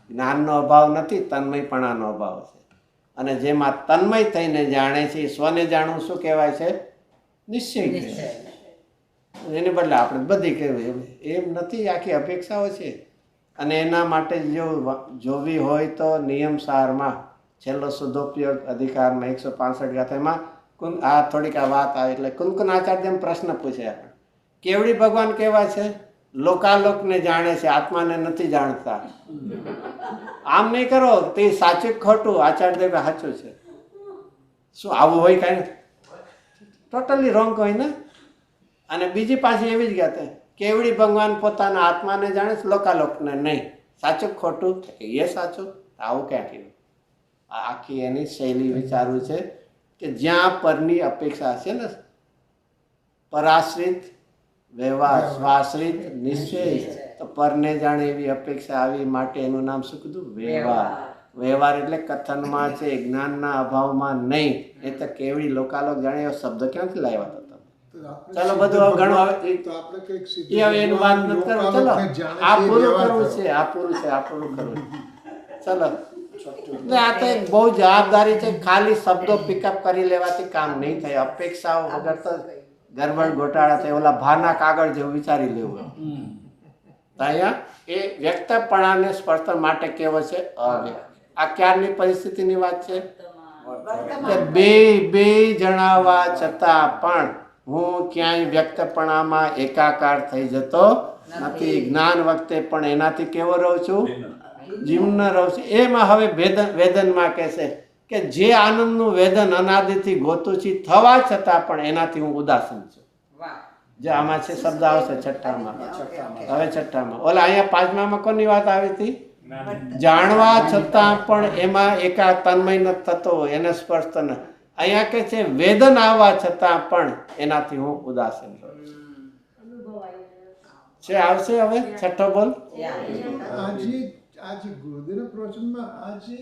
જ્ઞાનનો અભાવ નથી, તન્મયપણાનો અભાવ છે. અને જેમાં તન્મય થઈને જાણે છે સ્વને જાણવું શું કહેવાય છે? નિશ્ચય કહેવાય. એને બદલે આપણે બધી કહેવાય એમ નથી, આખી અપેક્ષાઓ છે. અને એના માટે જો જોવી હોય તો નિયમસારમાં છેલ્લો શુદ્ધોપયોગ અધિકારમાં 165 ગાથામાં આ થોડીક આ વાત આવે એટલે કુનકુન આચાર્ય પ્રશ્ન પૂછે આપણે, કેવડી ભગવાન કેવા છે? લોકાલોકને જાણે છે, આત્માને નથી જાણતા. આમ નહીં કરો તે સાચું ખોટું? આચાર્ય દેવ સાચું છે. શું આવું હોય? કાંઈ ટોટલી રોંગ હોય ને. અને બીજી પાછી એવી જ ગાતે, કેવડી ભગવાન પોતાના આત્માને જાણે છે, લોકાલોકને નહીં. સાચું ખોટું? એ સાચું. આવું ક્યાં કહેવું? આખી એની શૈલી વિચારવું છે કે જ્યાં પરની અપેક્ષા છે ને, પરાશ્રિત વ્યવહાર, સ્વાશ્રિત નિશ્ચય, તો પરને જાણે એવી અપેક્ષા આવી માટે એનું નામ શું કીધું? વ્યવહાર. વ્યવહાર એટલે કથનમાં છે, જ્ઞાનના અભાવમાં નહીં. એ તો કેવડી લોકાલોક જાણે એવો શબ્દ ક્યાંથી લાવ્યા હતા? ચાલો બધું ઘણું આવે, હવે એનું વાત નથી કરવું. ચલો આ પૂરું કરવું છે, આ પૂરું કરવું. ચલો આ તો એક બહુ જવાબદારી છે. ખાલી શબ્દો પિકઅપ કરી લેવાથી કામ નહીં થાય. અપેક્ષાઓ વગર તો ગરબડ ગોટાળા થાય. ઓલા ભાના કાગળ જેવું વિચારી લેવું. અહીંયા એ વ્યક્તપણાને સ્પર્શ માટે કેવો છે? અવ્યક્ત. આ ક્યારની પરિસ્થિતિની વાત છે કે બે જણાવવા છતાં પણ હું ક્યાંય વ્યક્તપણામાં એકાકાર થઈ જતો નથી. જ્ઞાન વખતે પણ એનાથી કેવો રહું છું? જીવન રહું છું. એમાં હવે વેદનમાં કહેશે કે જે આનંદનું વેદન અનાદિથી ગોતું છું થવા છતાં પણ એનાથી હું ઉદાસીન છું. વાહ. જે આમાં છે શબ્દ આવશે છઠ્ઠામાં. હવે છઠ્ઠામાં ઓલા અહીંયા પાંચમામાં કોની વાત આવી હતી? જાણવા છતાં પણ એમાં એકા તન્મય ન થતો હોય, એને સ્પર્શતો ન. અહીંયા કે છે વેદન આવવા છતાં પણ એનાથી હું ઉદાસીન રહું છું. છે આવશે હવે છઠ્ઠો બોલ. આજે ગુરુદેવના પ્રવચનમાં આજે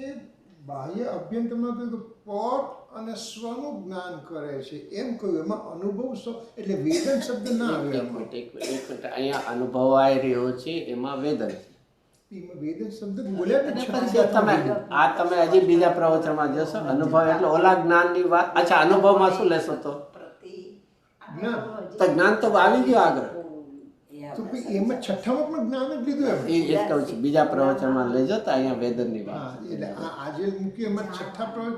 બાહ્ય અભ્યંતરમાં કહ્યું કે પોત અને સ્વનું જ્ઞાન કરે છે એમ કહ્યું. એમાં અનુભવ એટલે વેદન શબ્દ ના આવે. એક મિનિટ અહીંયા અનુભવાઈ રહ્યો છે એમાં વેદન છે. વેદન શબ્દ બોલ્યા પછી તમે હજી બીજા પ્રવચનમાં જશો. અનુભવ એટલે ઓલા જ્ઞાનની વાત. અચ્છા, અનુભવમાં શું લેશો? તો જ્ઞાન તો આવી ગયું આગળ. તો એમાં છઠ્ઠામાં પણ જ્ઞાન જ લીધું. એ જ કહું છું બીજા પ્રવચનમાં લેજો તો અહીંયા વેદનની વાત. એટલે આજે મૂક્યું એમાં છઠ્ઠા પ્રવચન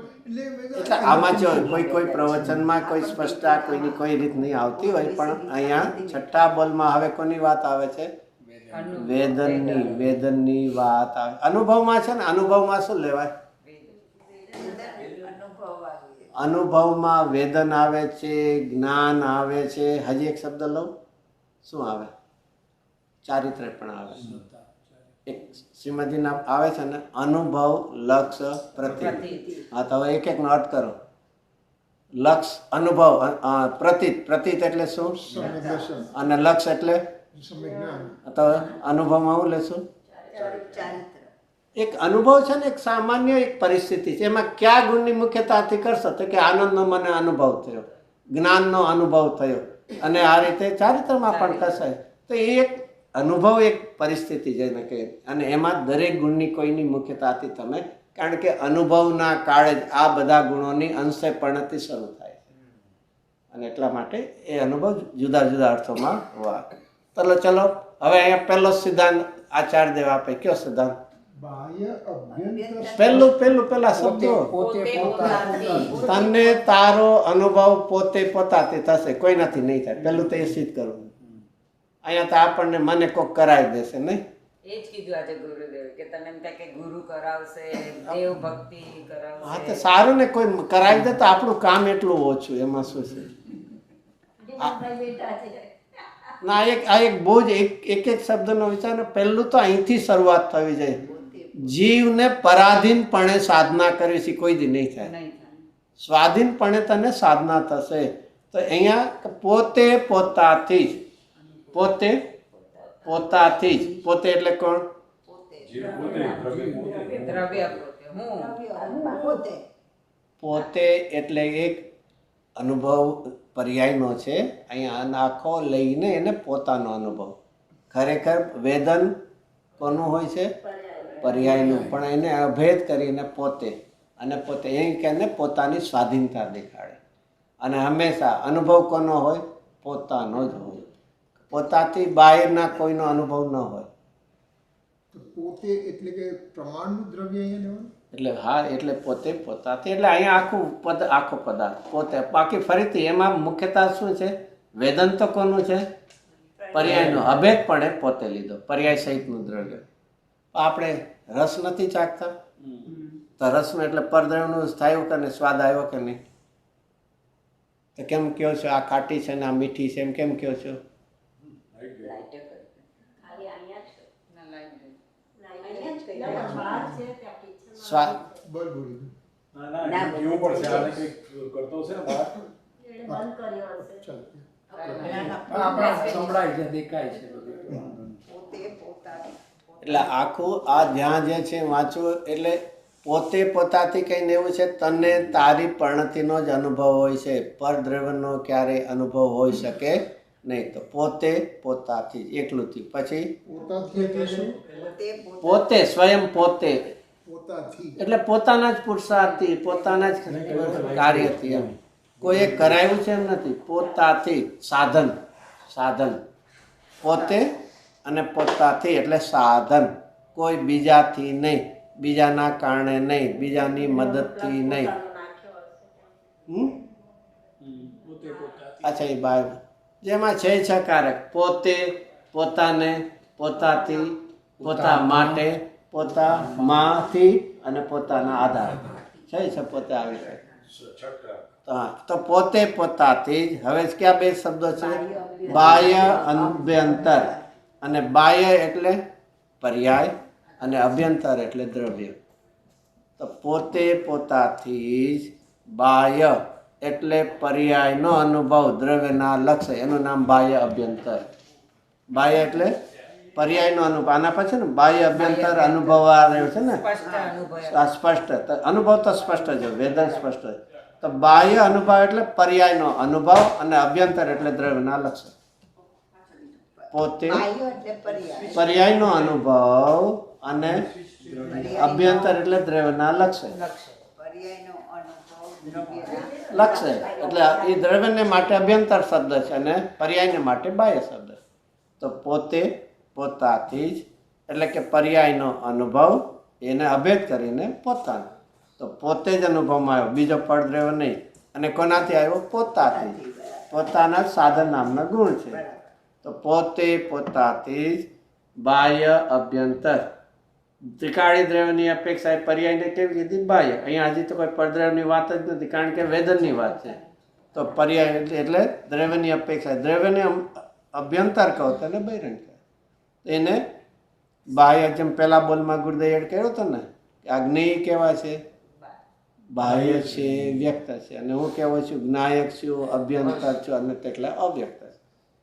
એટલે આમાં જો કોઈ પ્રવચનમાં કોઈ સ્પષ્ટતા કોઈની કોઈ રીત નહીં આવતી હોય, પણ અહીંયા છઠ્ઠા બોલમાં હવે કોની વાત આવે છે? વેદનની વાત આવે. અનુભવમાં છે ને, અનુભવમાં શું લેવાય? અનુભવમાં વેદન આવે છે, જ્ઞાન આવે છે. હજી એક શબ્દ લઉં, શું આવે? ચારિત્ર્ય પણ આવે. એક શ્રીમદીના આવે છે ને, અનુભવ, લક્ષ, પ્રતીત. હા, તો હવે એક નો અર્થ કરો. લક્ષ, અનુભવ, પ્રતીત એટલે શું? અને લક્ષ એટલે તો અનુભવમાં હું લેશું? એક અનુભવ છે ને, એક સામાન્ય એક પરિસ્થિતિ છે. એમાં કયા ગુણની મુખ્યતાથી કરશો? તો કે આનંદનો મને અનુભવ થયો, જ્ઞાનનો અનુભવ થયો, અને આ રીતે ચારિત્રમાં પણ કસાય. તો એ એક અનુભવ, એક પરિસ્થિતિ જેને કહે. અને એમાં દરેક ગુણની કોઈની મુખ્યતાથી તમે, કારણ કે અનુભવના કાળે જ આ બધા ગુણોની અંશે પરિણતિ શરૂ થાય છે. અને એટલા માટે એ અનુભવ જુદા જુદા અર્થોમાં હોય. ચલો હવે અહીંયા પહેલો સિદ્ધાંત આચાર્યદેવ આપે. કયો સિદ્ધાંત? પેલા શબ્દો. તને તારો અનુભવ પોતે પોતાથી થશે, કોઈ નથી નહીં થાય. પેલું તો એ સિદ્ધ કરવું. અહીંયા તો આપણને મને કોક કરાવી દેશે નહીં. એ જ કીધું આજે ગુરુદેવ કે તમે એમ થાય કે ગુરુ કરાવશે, દેવ ભક્તિ કરાવશે. હા, તો સારું ને, કોઈ કરાવી દે તો આપણું કામ એટલું ઓછું. એમાં શું છે? ના, આ એક બહુ જ એક શબ્દનો વિચાર. પહેલું તો અહીંથી શરૂઆત થવી જોઈએ. જીવને પરાધીનપણે સાધના કરવી છે, કોઈ દી નહીં થાય. સ્વાધીનપણે તને સાધના થશે. તો અહીંયા પોતે પોતાથી જ, પોતે પોતાથી જ. પોતે એટલે કોણ? પોતે એટલે એક અનુભવ પર્યાયનો છે. અહીંયા આખો લઈને એને પોતાનો અનુભવ. ખરેખર વેદન કોનું હોય છે? પર્યાયનું. પણ એને અભેદ કરીને પોતે, અને પોતે એ કે પોતાની સ્વાધીનતા દેખાડે. અને હંમેશા અનુભવ કોનો હોય? પોતાનો જ હોય. પોતાથી બહારના કોઈનો અનુભવ ન હોય. પોતે એટલે કે પ્રમાણનું દ્રવ્ય અહીંયા લેવાનું. એટલે હા, એટલે પોતે પોતાથી એટલે અહીંયા આખો પદાર્થ પોતે. બાકી ફરીથી એમાં મુખ્યતા શું છે? વેદન તો કોનું છે? પર્યાયનો. અભેદપણે પોતે લીધો, પર્યાય સહિતનું દ્રવ્ય. આપણે રસ નથી ચાખતા તો રસનું એટલે પરદ્રવ્યનું થયું કે સ્વાદ આવ્યો કે નહીં? તો કેમ કહો છો આ ખાટી છે ને આ મીઠી છે? એમ કેમ કહો છો? સ્વાદ બોલ કેવું પડશે? આને કંઈક કરતો છે ને બહાર. એટલે આખું આ ધ્યાન જે છે વાંચવું. એટલે પોતે પોતાથી કહીને એવું છે, તને તારી પરિણતિનો જ અનુભવ હોય છે, પરદ્રવ્યનો ક્યારેય અનુભવ હોઈ શકે નહીં. તો પોતે પોતાથી જ, એકલુંથી. પછી પોતે સ્વયં પોતે એટલે પોતાના જ પુરુષાર્થથી, પોતાના જ કાર્યથી. એમ કોઈ એક કરાયું છે એમ નથી. પોતાથી સાધન, સાધન પોતે અને પોતાથી એટલે સાધન. કોઈ બીજાથી નહીં, બીજાના કારણે નહીં, બીજાની મદદથી નહીં. અચ્છા, એ બાય જેમાં છે છકારક પોતે પોતાને, પોતાથી, પોતા માટે, પોતામાંથી અને પોતાના આધાર છે પોતે આવી શકે. હા, તો પોતે પોતાથી જ. હવે ક્યાં બે શબ્દો છે? બાહ્ય અભ્યંતર. અને બાહ્ય એટલે પર્યાય અને અભ્યંતર એટલે દ્રવ્ય. તો પોતે પોતાથી જ બાહ્ય એટલે પર્યાયનો અનુભવ દ્રવ્યના લક્ષ્ય, એનું નામ બાહ્ય અભ્યંતર. બાહ્ય એટલે પર્યાયનો અનુભવ. આના પછી ને બાહ્ય અભ્યંતર અનુભવવા રહ્યો છે ને, સ્પષ્ટ. અનુભવ તો સ્પષ્ટ છે, વેદન સ્પષ્ટ છે. તો બાહ્ય અનુભવ એટલે પર્યાયનો અનુભવ અને અભ્યંતર એટલે દ્રવ્યના લક્ષ્ય. પોતે પર્યાયનો અનુભવ અને અભ્યંતર એટલે દ્રવ્યના લક્ષ્ય. લક્ષ્ય એટલે એ દ્રવ્યને માટે અભ્યંતર શબ્દ છે અને પર્યાયને માટે બાહ્ય શબ્દ. તો પોતે પોતાથી જ એટલે કે પર્યાયનો અનુભવ એને અભેદ કરીને પોતાનો. તો પોતે જ અનુભવમાં આવ્યો, બીજો પડદ્રવ્ય નહીં. અને કોનાથી આવ્યો? પોતાથી. પોતાના સાધન નામના ગુણ છે. તો પોતે પોતાથી જ બાહ્ય અભ્યંતર. ત્રિકાળી દ્રવ્યની અપેક્ષાએ પર્યાયને કેવી કીધી? બાહ્ય. અહીંયા હજી તો કોઈ પડદ્રવ્યની વાત જ નથી, કારણ કે વેદનની વાત છે. તો પર્યાય એટલે દ્રવ્યની અપેક્ષા. દ્રવ્યને અભ્યંતર કહો તો એને બહિરંગ કહે. એને બાહ્ય, જેમ પહેલા બોલમાં ગુરુદેવ એડ કર્યો હતો ને કે આ જ્ઞેય કેવા છે? બાહ્ય છે, વ્યક્ત છે. અને હું કેવો છું? જ્ઞાયક છું, અભ્યંતર છું અને તેટલા અવ્યક્ત છે.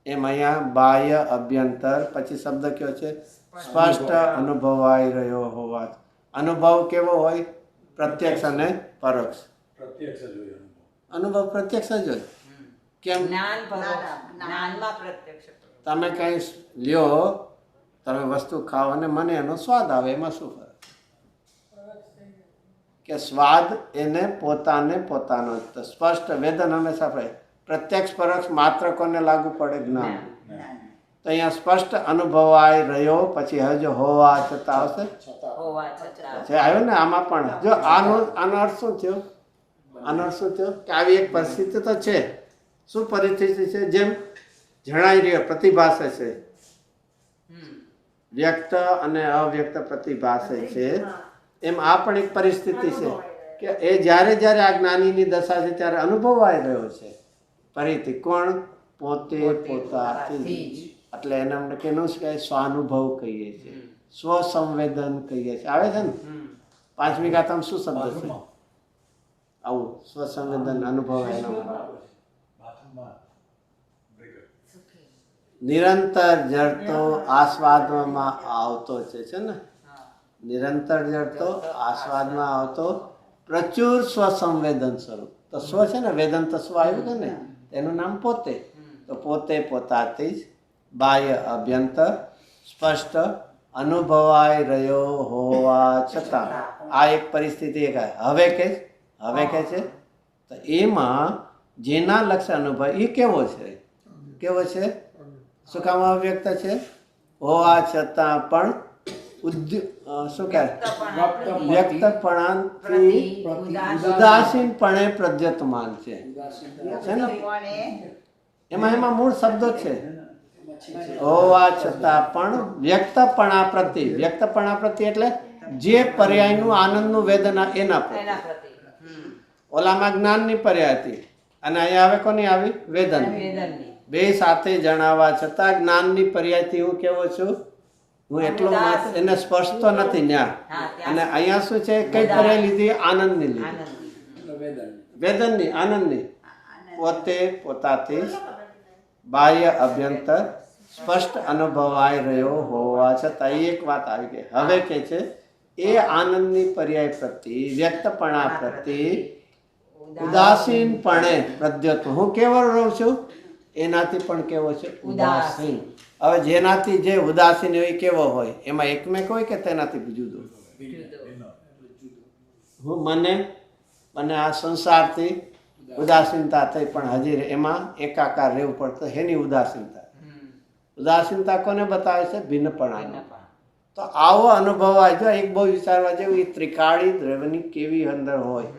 એમ અહીંયા બાહ્ય અભ્યંતર પછી શબ્દ કયો છે? સ્પષ્ટ અનુભવાઈ રહ્યો હોવા. અનુભવ કેવો હોય? પ્રત્યક્ષ અને પરોક્ષ. અનુભવ પ્રત્યક્ષ જ હોય. કેમ? તમે કઈ લ્યો, તમે વસ્તુ ખાઓ અને મને એનો સ્વાદ આવે, એમાં શું ફરક? કે સ્વાદ એને પોતાને પોતાનો. સ્પષ્ટ વેદન હંમેશા પડે. પ્રત્યક્ષ પરોક્ષ માત્ર કોને લાગુ પડે? જ્ઞાન. તો અહીંયા સ્પષ્ટ અનુભવાઈ રહ્યો, પછી હવે જો હોવા છતાં આવશે, આવ્યો ને આમાં પણ. જો આનો અર્થ શું થયો? આનો અર્થ શું થયો? કે આવી એક પરિસ્થિતિ તો છે. શું પરિસ્થિતિ છે? જેમ જણાઈ રહ્યો પ્રતિભાસે છે, વ્યક્ત અને અવ્યક્ત પ્રતિભાસે છે, એમ આ પણ એક પરિસ્થિતિ છે કે એ જ્યારે જ્યારે આ જ્ઞાનીની દશા છે ત્યારે અનુભવાઈ રહ્યો છે. ફરીથી કોણ? પોતે પોતાથી. એટલે એને અમને કેનું છે? સ્વાનુભવ કહીએ છીએ, સ્વસંવેદન કહીએ છીએ. આવે છે ને પાંચમી ગાથામાં શું શબ્દ છે? આવું સ્વસંવેદન અનુભવ. નિરંતર જડતો આસ્વાદમાં આવતો છે ને, નિરંતર જડતો આસ્વાદમાં આવતો પ્રચુર સ્વસંવેદન સ્વરૂપ. તો સ્વ છે ને, વેદન તો સ્વ આવ્યું છે ને, એનું નામ પોતે. તો પોતે પોતાથી જ બાહ્ય અભ્યંતર સ્પષ્ટ અનુભવાઈ રહ્યો હોવા છતાં આ એક પરિસ્થિતિ હવે કે છે. તો એમાં જેના લક્ષ્ય અનુભવ એ કેવો છે? કેવો છે? શું કામ અવ્યક્ત છે? હોવા છતાં પણ શું કહેવાય? વ્યક્તપણાથી ઉદાસીનપણે પ્રદ્યતમાન છે ને. એમાં મૂળ શબ્દો છે. હોવા છતાં પણ વ્યક્તપણા પ્રતિ. વ્યક્તપણા પ્રતિ એટલે જે પર્યાયનું આનંદનું વેદના એના પ્રતિ. ઓલામાં જ્ઞાનની પર્યાય હતી અને અહીંયા આવે કોની આવી? વેદન. બે સાથે જણાવવા છતાં જ્ઞાનની પર્યાયથી હું કેવો છું? હું એટલો માત્ર એને સ્પર્શતો નથી ન્યા. અને અહીંયા શું છે? કઈ પર્યાય લીધી? આનંદની લીધી. વેદનની, આનંદની. પોતે પોતાથી બાહ્ય અભ્યંતર સ્પષ્ટ અનુભવાઈ રહ્યો હોવા છતાં એક વાત આવી ગઈ. હવે કે છે એ આનંદની પર્યાય પ્રતિ, વ્યક્તપણા પ્રતિ ઉદાસીનપણે પ્રદ્યત. હું કેવો રહું છું? એનાથી પણ કેવો છે? ઉદાસીન. હવે જેનાથી જે ઉદાસીન હોય કેવો હોય? એમાં એકમેક હોય કે તેનાથી જુદું? હું મને આ સંસારથી ઉદાસીનતા થઈ, પણ હજી એમાં એકાકાર રહેવું પડતું. એની ઉદાસીનતા. ઉદાસીનતા કોને બતાવે છે? ભિન્નપણા. તો આવો અનુભવ જો એક બહુ વિચારવા જેવું, એ ત્રિકાળી દ્રવ્યની કેવી અંદર હોય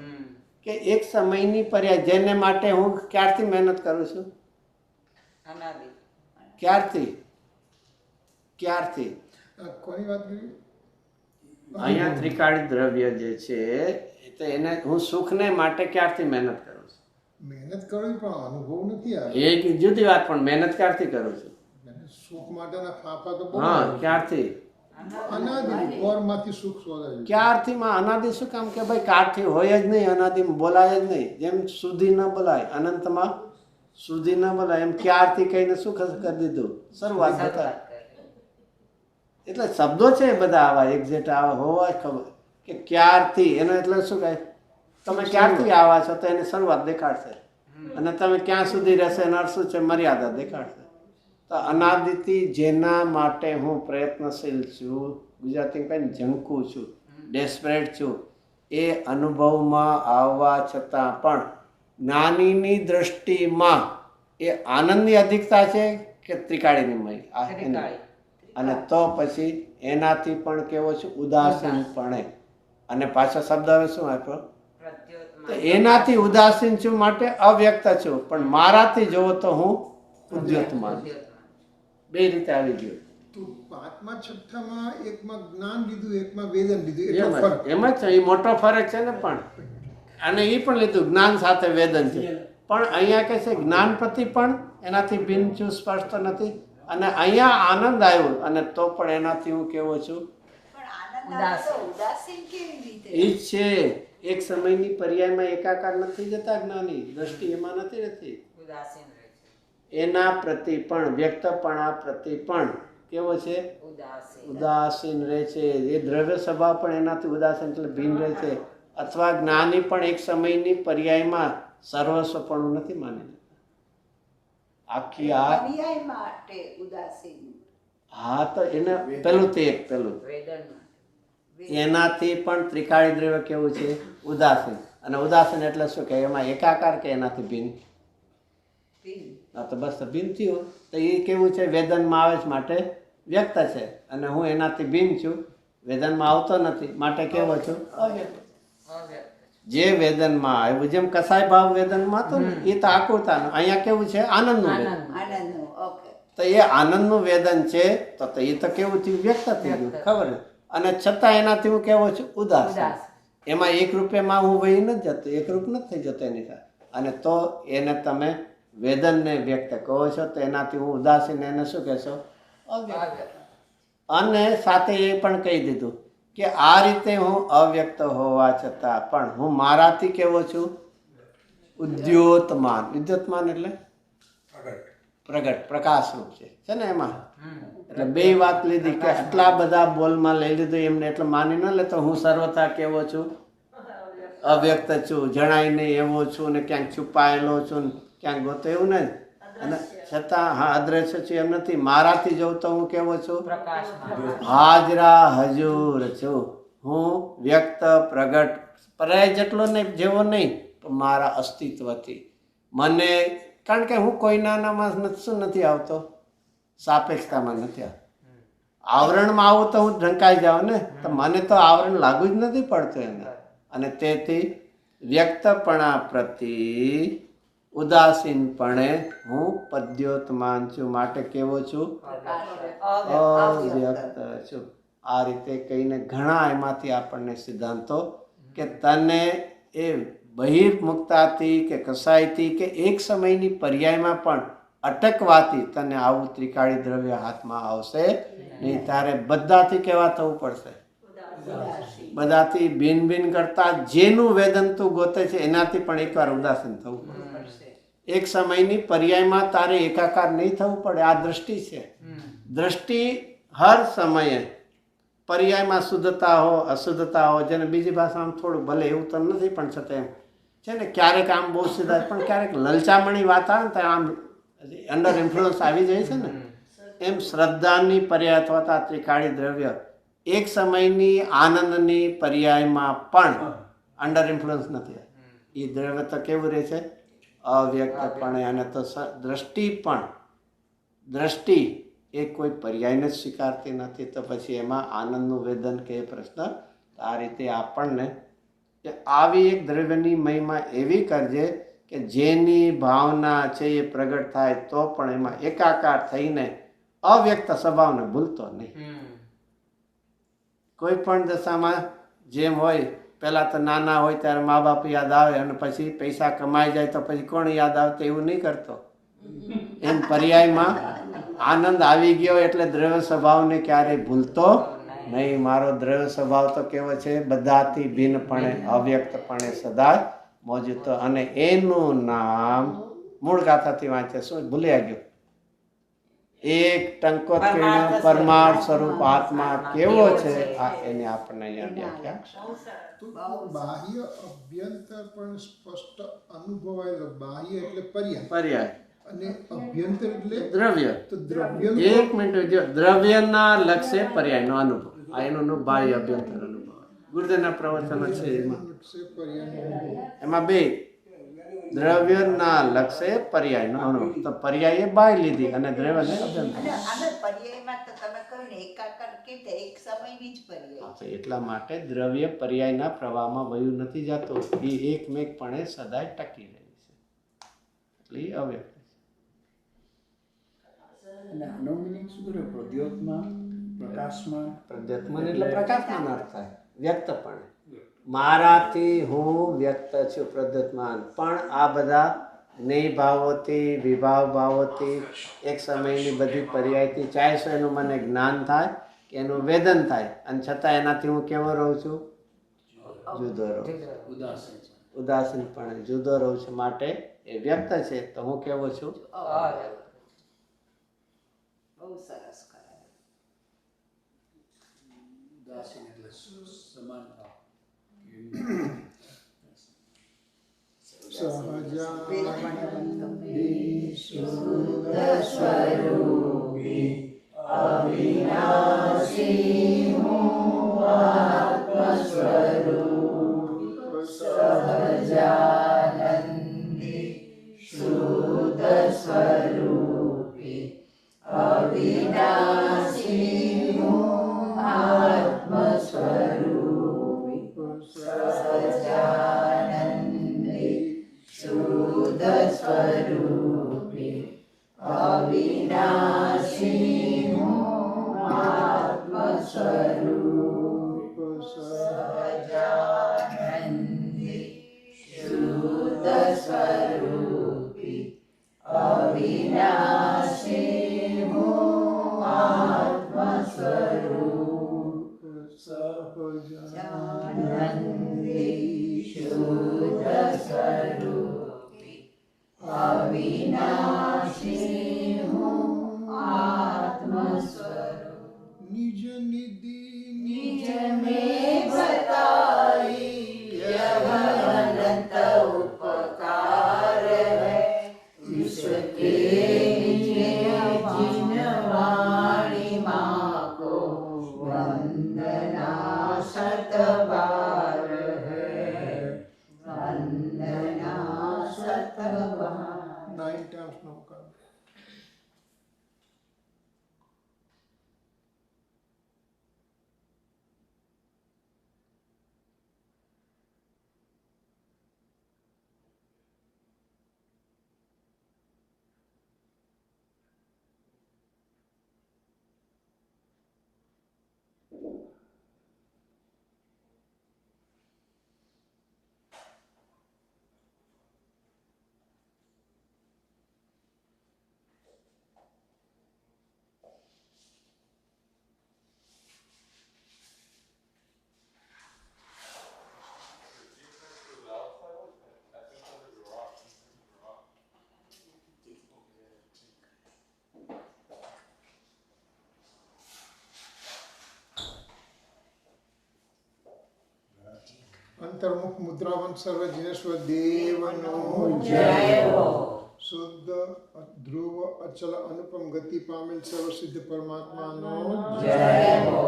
કે એક સમયની પર્યાય, જેને માટે હું ક્યારથી મહેનત કરું છું? ક્યારથી? ક્યારથી? કોની વાત કરી? અહીંયા ત્રિકાળી દ્રવ્ય જે છે તો એને હું સુખને માટે ક્યારથી મહેનત કરું છું? મહેનત કરવી પણ અનુભવ નથી આવે. એક જુદી વાત, પણ મહેનત ક્યારથી કરું છું? સુખ માટેના ફાંફા તો બહુ હા, આવે છે. ક્યારથી? અનાદિ પોરમાંથી સુખ શોધાય છે. ક્યારથી માં અનાદિ શું કામ કે ભાઈ ક્યારથી હોય જ નહીં, અનાદિ બોલાય જ નહીં. જેમ સુધી ન બોલાય, અનંતમાં સુધી ન બોલાય, એમ ક્યારથી કહીને શું કરી દીધું? શરૂઆત થતા. એટલે શબ્દો છે બધા આવા એક્ઝેક્ટ આવા હોવા જ ખબર કે ક્યારથી, એનો એટલે શું કહે? તમે ક્યારથી આવા છો તો એની શરૂઆત દેખાડશે, અને તમે ક્યાં સુધી રહેશે એનો અર્થ શું છે? મર્યાદા દેખાડશે. તો અનાદિથી જેના માટે હું પ્રયત્નશીલ છું, ગુજરાતીમાં કહીને ઝંખું છું, ડેસ્પરેટ છું, એ અનુભવમાં આવવા છતાં પણ જ્ઞાનીની દ્રષ્ટિમાં એ આનંદની અધિકતા છે કે ત્રિકાળીની મય? અને તો પછી એનાથી પણ કેવો છે? ઉદાસીનપણે. અને પાછો શબ્દ હવે શું આપ્યો? તો એનાથી ઉદાસીન છું માટે અવ્યક્ત છું, પણ મારાથી જોવો તો હું ઉદ્યોતમાન. બે રીતે આવી ગયું. તો પાંચમા છઠ્ઠામાં એકમાં જ્ઞાન લીધું, એકમાં વેદન લીધું, એટલો ફરક. એમ જ છે, એ મોટો ફરક છે ને. પણ અને એ પણ લીધું જ્ઞાન સાથે વેદન છે. પણ અહીંયા કહે છે જ્ઞાન પ્રતિ પણ એનાથી ભિન્ન છું, સ્પષ્ટ નથી. અને અહીંયા આનંદ આવ્યો, અને તો પણ એનાથી હું કેવો છું? એ જ છે. એક સમયની પર્યાયમાં એકાકાર નથી જતા જ્ઞાની. દ્રષ્ટિ એમાં નથી. એના પ્રતિ પણ, વ્યક્તપણા પ્રતિ પણ કેવો છે? ઉદાસીન રહે છે. એ દ્રવ્ય સ્વભાવ પણ એનાથી ઉદાસીન એટલે ભિન્ન રહે છે. અથવા જ્ઞાની પણ એક સમયની પર્યાયમાં સર્વસ્વપણું નથી માની આખી હા. તો એને પેલું એનાથી પણ ત્રિકાળી દ્રવ્ય કેવું છે? ઉદાસીન. અને ઉદાસીન એટલે શું કે એમાં એકાકાર કે એનાથી ભિન્ન? તો બસ ભિન્ન થયું. તો એ કેવું છે? વેદનમાં આવે છે માટે વ્યક્ત છે, અને હું એનાથી ભિન્ન છું, વેદનમાં આવતો નથી માટે કેવો છું? અવ્યક્ત. જે વેદનમાં આવ્યું, જેમ કસાય ભાવ વેદનમાં હતો ને, એ તો આકુરતાનું. અહીંયા કેવું છે? આનંદનું વેદન. તો એ આનંદનું વેદન છે, તો એ તો કેવું થયું? વ્યક્ત થઈ ગયું. ખબર? અને છતાં એનાથી હું કેવો છું? ઉદાસ. એમાં એક રૂપિયામાં હું વહી નથી જતો, એકરૂપ નથી થઈ જતો એની સાથે. અને તો એને તમે વેદનને વ્યક્ત કહો છો, તો એનાથી હું ઉદાસીન એને શું કહેશો? અવ્યક્ત. અને સાથે એ પણ કહી દીધું કે આ રીતે હું અવ્યક્ત હોવા છતાં પણ હું મારાથી કેવો છું? ઉદ્યોતમાન. ઉદ્યોતમાન એટલે પ્રગટ, પ્રકાશરૂપ છે ને એમાં. એટલે બે વાત લીધી કે આટલા બધા બોલમાં લઈ લીધું એમને, એટલે માની ન લેતો હું સર્વથા કેવો છું? અવ્યક્ત છું, જણાય નહીં એવો છું, ને ક્યાંક છુપાયેલો છું, ને ક્યાંક ગોતો, એવું નહીં. અને છતાં હા અદ્રશ્ય છું એમ નથી. મારાથી જોઉં તો હું કેવો છું? હાજરા હજુર છું. હું વ્યક્ત, પ્રગટ, પરાય જેટલો નહીં, જેવો નહીં, પણ મારા અસ્તિત્વથી મને. કારણ કે હું કોઈનામાં શું નથી આવતો? સાપેક્ષતામાં નથી આવતો. આવરણમાં આવું તો હું ઢંકાઈ જાઉં ને, તો મને તો આવરણ લાગુ જ નથી પડતું એને. અને તેથી વ્યક્તપણા પ્રતિ ઉદાસીનપણે હું પદ્યોતમાન છું માટે કેવો છું? અવ્યક્ત છું. આ રીતે કહીને ઘણા એમાંથી આપણને સિદ્ધાંતો કે તને એ બહિર્મુક્તાથી કે કસાયથી કે એક સમયની પર્યાયમાં પણ અટકવાથી તને આવું ત્રિકાળી દ્રવ્ય હાથમાં આવશે નહીં. તારે બધાથી કેવા થવું પડશે? બધાથી ભિન્ન ભિન્ન કરતા જેનું વેદન તું ગોતે છે એનાથી પણ એકવાર ઉદાસીન થવું પડશે. એક સમયની પર્યાયમાં તારે એકાકાર નહીં થવું પડે. આ દ્રષ્ટિ છે. દ્રષ્ટિ હર સમયે પર્યાયમાં શુદ્ધતા હો, અશુદ્ધતા હો, જેને બીજી ભાષામાં થોડું ભલે એવું તો નથી, પણ છતાં એમ છે ને, ક્યારેક આમ બહુ સીધા, પણ ક્યારેક લલચામણી વાત આવે ને તો આમ અંડર ઇન્ફ્લુઅન્સ આવી જાય છે ને. એમ શ્રદ્ધાની પર્યાય અથવા ત્રિકાળી દ્રવ્ય એક સમયની આનંદની પર્યાયમાં પણ અંડર ઇન્ફ્લુઅન્સ નથી. એ દ્રવ્ય તો કેવું રહે છે? અવ્યક્તપણે. અને તો દ્રષ્ટિ પણ, દ્રષ્ટિ એ કોઈ પર્યાયને જ સ્વીકારતી નથી, તો પછી એમાં આનંદનું વેદન કે પ્રશ્ન. આ રીતે આપણને આવી એક દ્રવ્યની મહિમા એવી કરજે કે જેની ભાવના છે એ પ્રગટ થાય તો પણ એમાં એકાકાર થઈને અવ્યક્ત સ્વભાવને ભૂલતો નહીં. કોઈ પણ દશામાં જેમ હોય, પહેલાં તો નાના હોય ત્યારે મા બાપ યાદ આવે અને પછી પૈસા કમાઈ જાય તો પછી કોણ યાદ આવતું, એવું નહીં કરતો. એમ પર્યાયમાં આનંદ આવી ગયો એટલે દ્રવ્ય સ્વભાવને ક્યારેય ભૂલતો નહીં. મારો દ્રવ્ય સ્વભાવ તો કેવો છે, બધાથી ભિન્નપણે અવ્યક્તપણે સદા મોજૂદ. અને એનું નામ મૂળ ગાથાથી વાંચે, શું ભૂલ્યા ગયો, એક ટંકોત્કીર્ણ પરમાર્થ સ્વરૂપ આત્મા કેવો છે, આ એને આપણને અહીંયા વ્યાખ્યા. બાહ્ય અભ્યંતર પણ સ્પષ્ટ અનુભવાયેલો. બાહ્ય એટલે પર્યાય, પર્યાય અને અભ્યંતર એટલે દ્રવ્ય. તો દ્રવ્ય એક મિનિટ, જો દ્રવ્યના લક્ષ્ય પર્યાયનો અનુભવ, આ એનું બાહ્ય અભ્યંતર અનુભવ. ગુરુદેવના પ્રવચનો છે એમાં બે, દ્રવ્યના લક્ષ્ય પર્યાયનો અનુભવ. તો પર્યાય બાહ્ય લીધી અને દ્રવ્યને અભ્યંતર. એટલા માટે દ્રવ્ય પર્યાયના પ્રવાહમાં વયું નથી જતો, એ એકમેકપણે સદાય ટકી રહે છે, એટલે એ અવ્યક્ત છે. અને આનો મિનિંગ શું કરે? પ્રદ્યોતમાં, પ્રકાશમાં. પ્રદ્યોતમાન એટલે પ્રકાશમાન અર્થ થાય, વ્યક્તપણે. મારાથી હું વ્યક્ત છું, પ્રદ્યોતમાન. પણ આ બધા જ્ઞેય ભાવોથી, વિભાવ ભાવોથી, એક સમયની બધી પર્યાયથી ચાહેશો એનું મને જ્ઞાન થાય કે એનું વેદન થાય, અને છતાં એનાથી હું કેવો રહું છું? જુદો રહું છું, ઉદાસીનપણે જુદો રહું છું. માટે એ વ્યક્ત છે તો હું કેવો છું? બહુ સરસ કરાય. ઉદાસીન એટલે સમાન ભાવ. સહજાનંદી શુદ્ધ સ્વરૂપી અવિનાશી હું આત્મ સ્વરૂપ સહજાનંદી શુદ્ધ સ્વરૂપી અવિનાશી હું આત્મ સ્વરૂપી સહજાનંદી શુદ્ધ સ્વરૂપી અવિનાશી હું આત્મ સ્વરૂપ સહજાનંદી શુદ્ધ સ્વરૂપી અવિનાશી હું આત્મ સ્વરૂપ સહજાનંદી શુદ્ધ સ્વરૂપી અવિનાશી હું આત્મ સ્વરૂપ નિજ નિધિ નિજ में बताई यह अनंत उपकार है विश्व के जिन वाणी माँ को वंदना शत बार है वंदना शत बार. 9 times नमस्कार. અંતર્મુખ મુદ્રાવંત સર્વ જીનેશ્વર દેવનો જય હો. શુદ્ધ ધ્રુવ અચલ અનુપમ ગતિ પામેલ સર્વ સિદ્ધ પરમાત્માનો જય હો.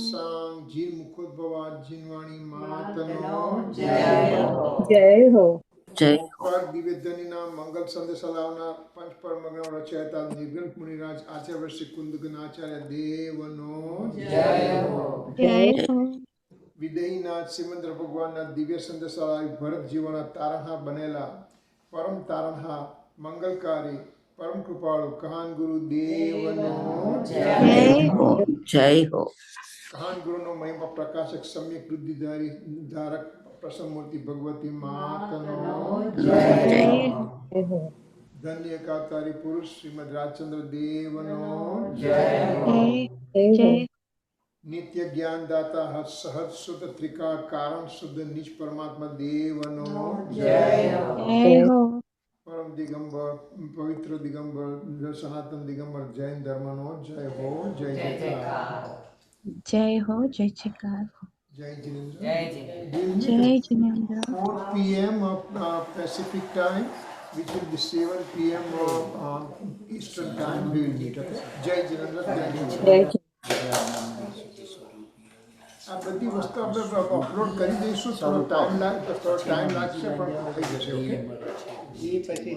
સાંગ જીન મુખોદ્ભવા જીનવાણી માતનો જય હો. પગ દિવ્યધ્વનિના મંગલ સંદેશ લાવનાર પંચ પરમગ્ન રચયતા નિર્ગુણ મુનિરાજ આચાર્ય શ્રી કુંદગન આચાર્ય દેવનો જય હો. વિદયનાથ શ્રીમંદ્ર ભગવાનના દિવ્ય સંદેશાલાય ભરત જીવોના તારણહાર બનેલા પરમ તારણહાર મંગલકારી પરમ કૃપાળુ કહાન ગુરુદેવનો જય હો કહાન ગુરુનો મહિમા પ્રકાશક સમ્યક બુદ્ધિધારી ધારક પ્રસન્ન મૂર્તિ ભગવતી માતનો ધન્ય કાતારી પુરુષ શ્રીમદ રાજચંદ્ર દેવનો નિત્ય જ્ઞાન દાતા સહજ શુદ્ધ ત્રિકા કારણ શુદ્ધ નિજ પરમાત્મા દેવનો પરમ દિગંબર પવિત્ર દિગંબર સનાતન દિગંબર જૈન ધર્મનો જય હો જય જયકાર જય હો જય જયકાર જય જિનેન્દ્ર જય Jinendra 4 p.m. Pacific time, which will be 7 p.m. Eastern time. We will meet. Okay? Jai Jinendra. આ બધી વસ્તુ આપણે અપલોડ કરી દઈશું. થોડો ટાઈમ લાગશે પણ થઈ જશે. ઓકે. એ પછી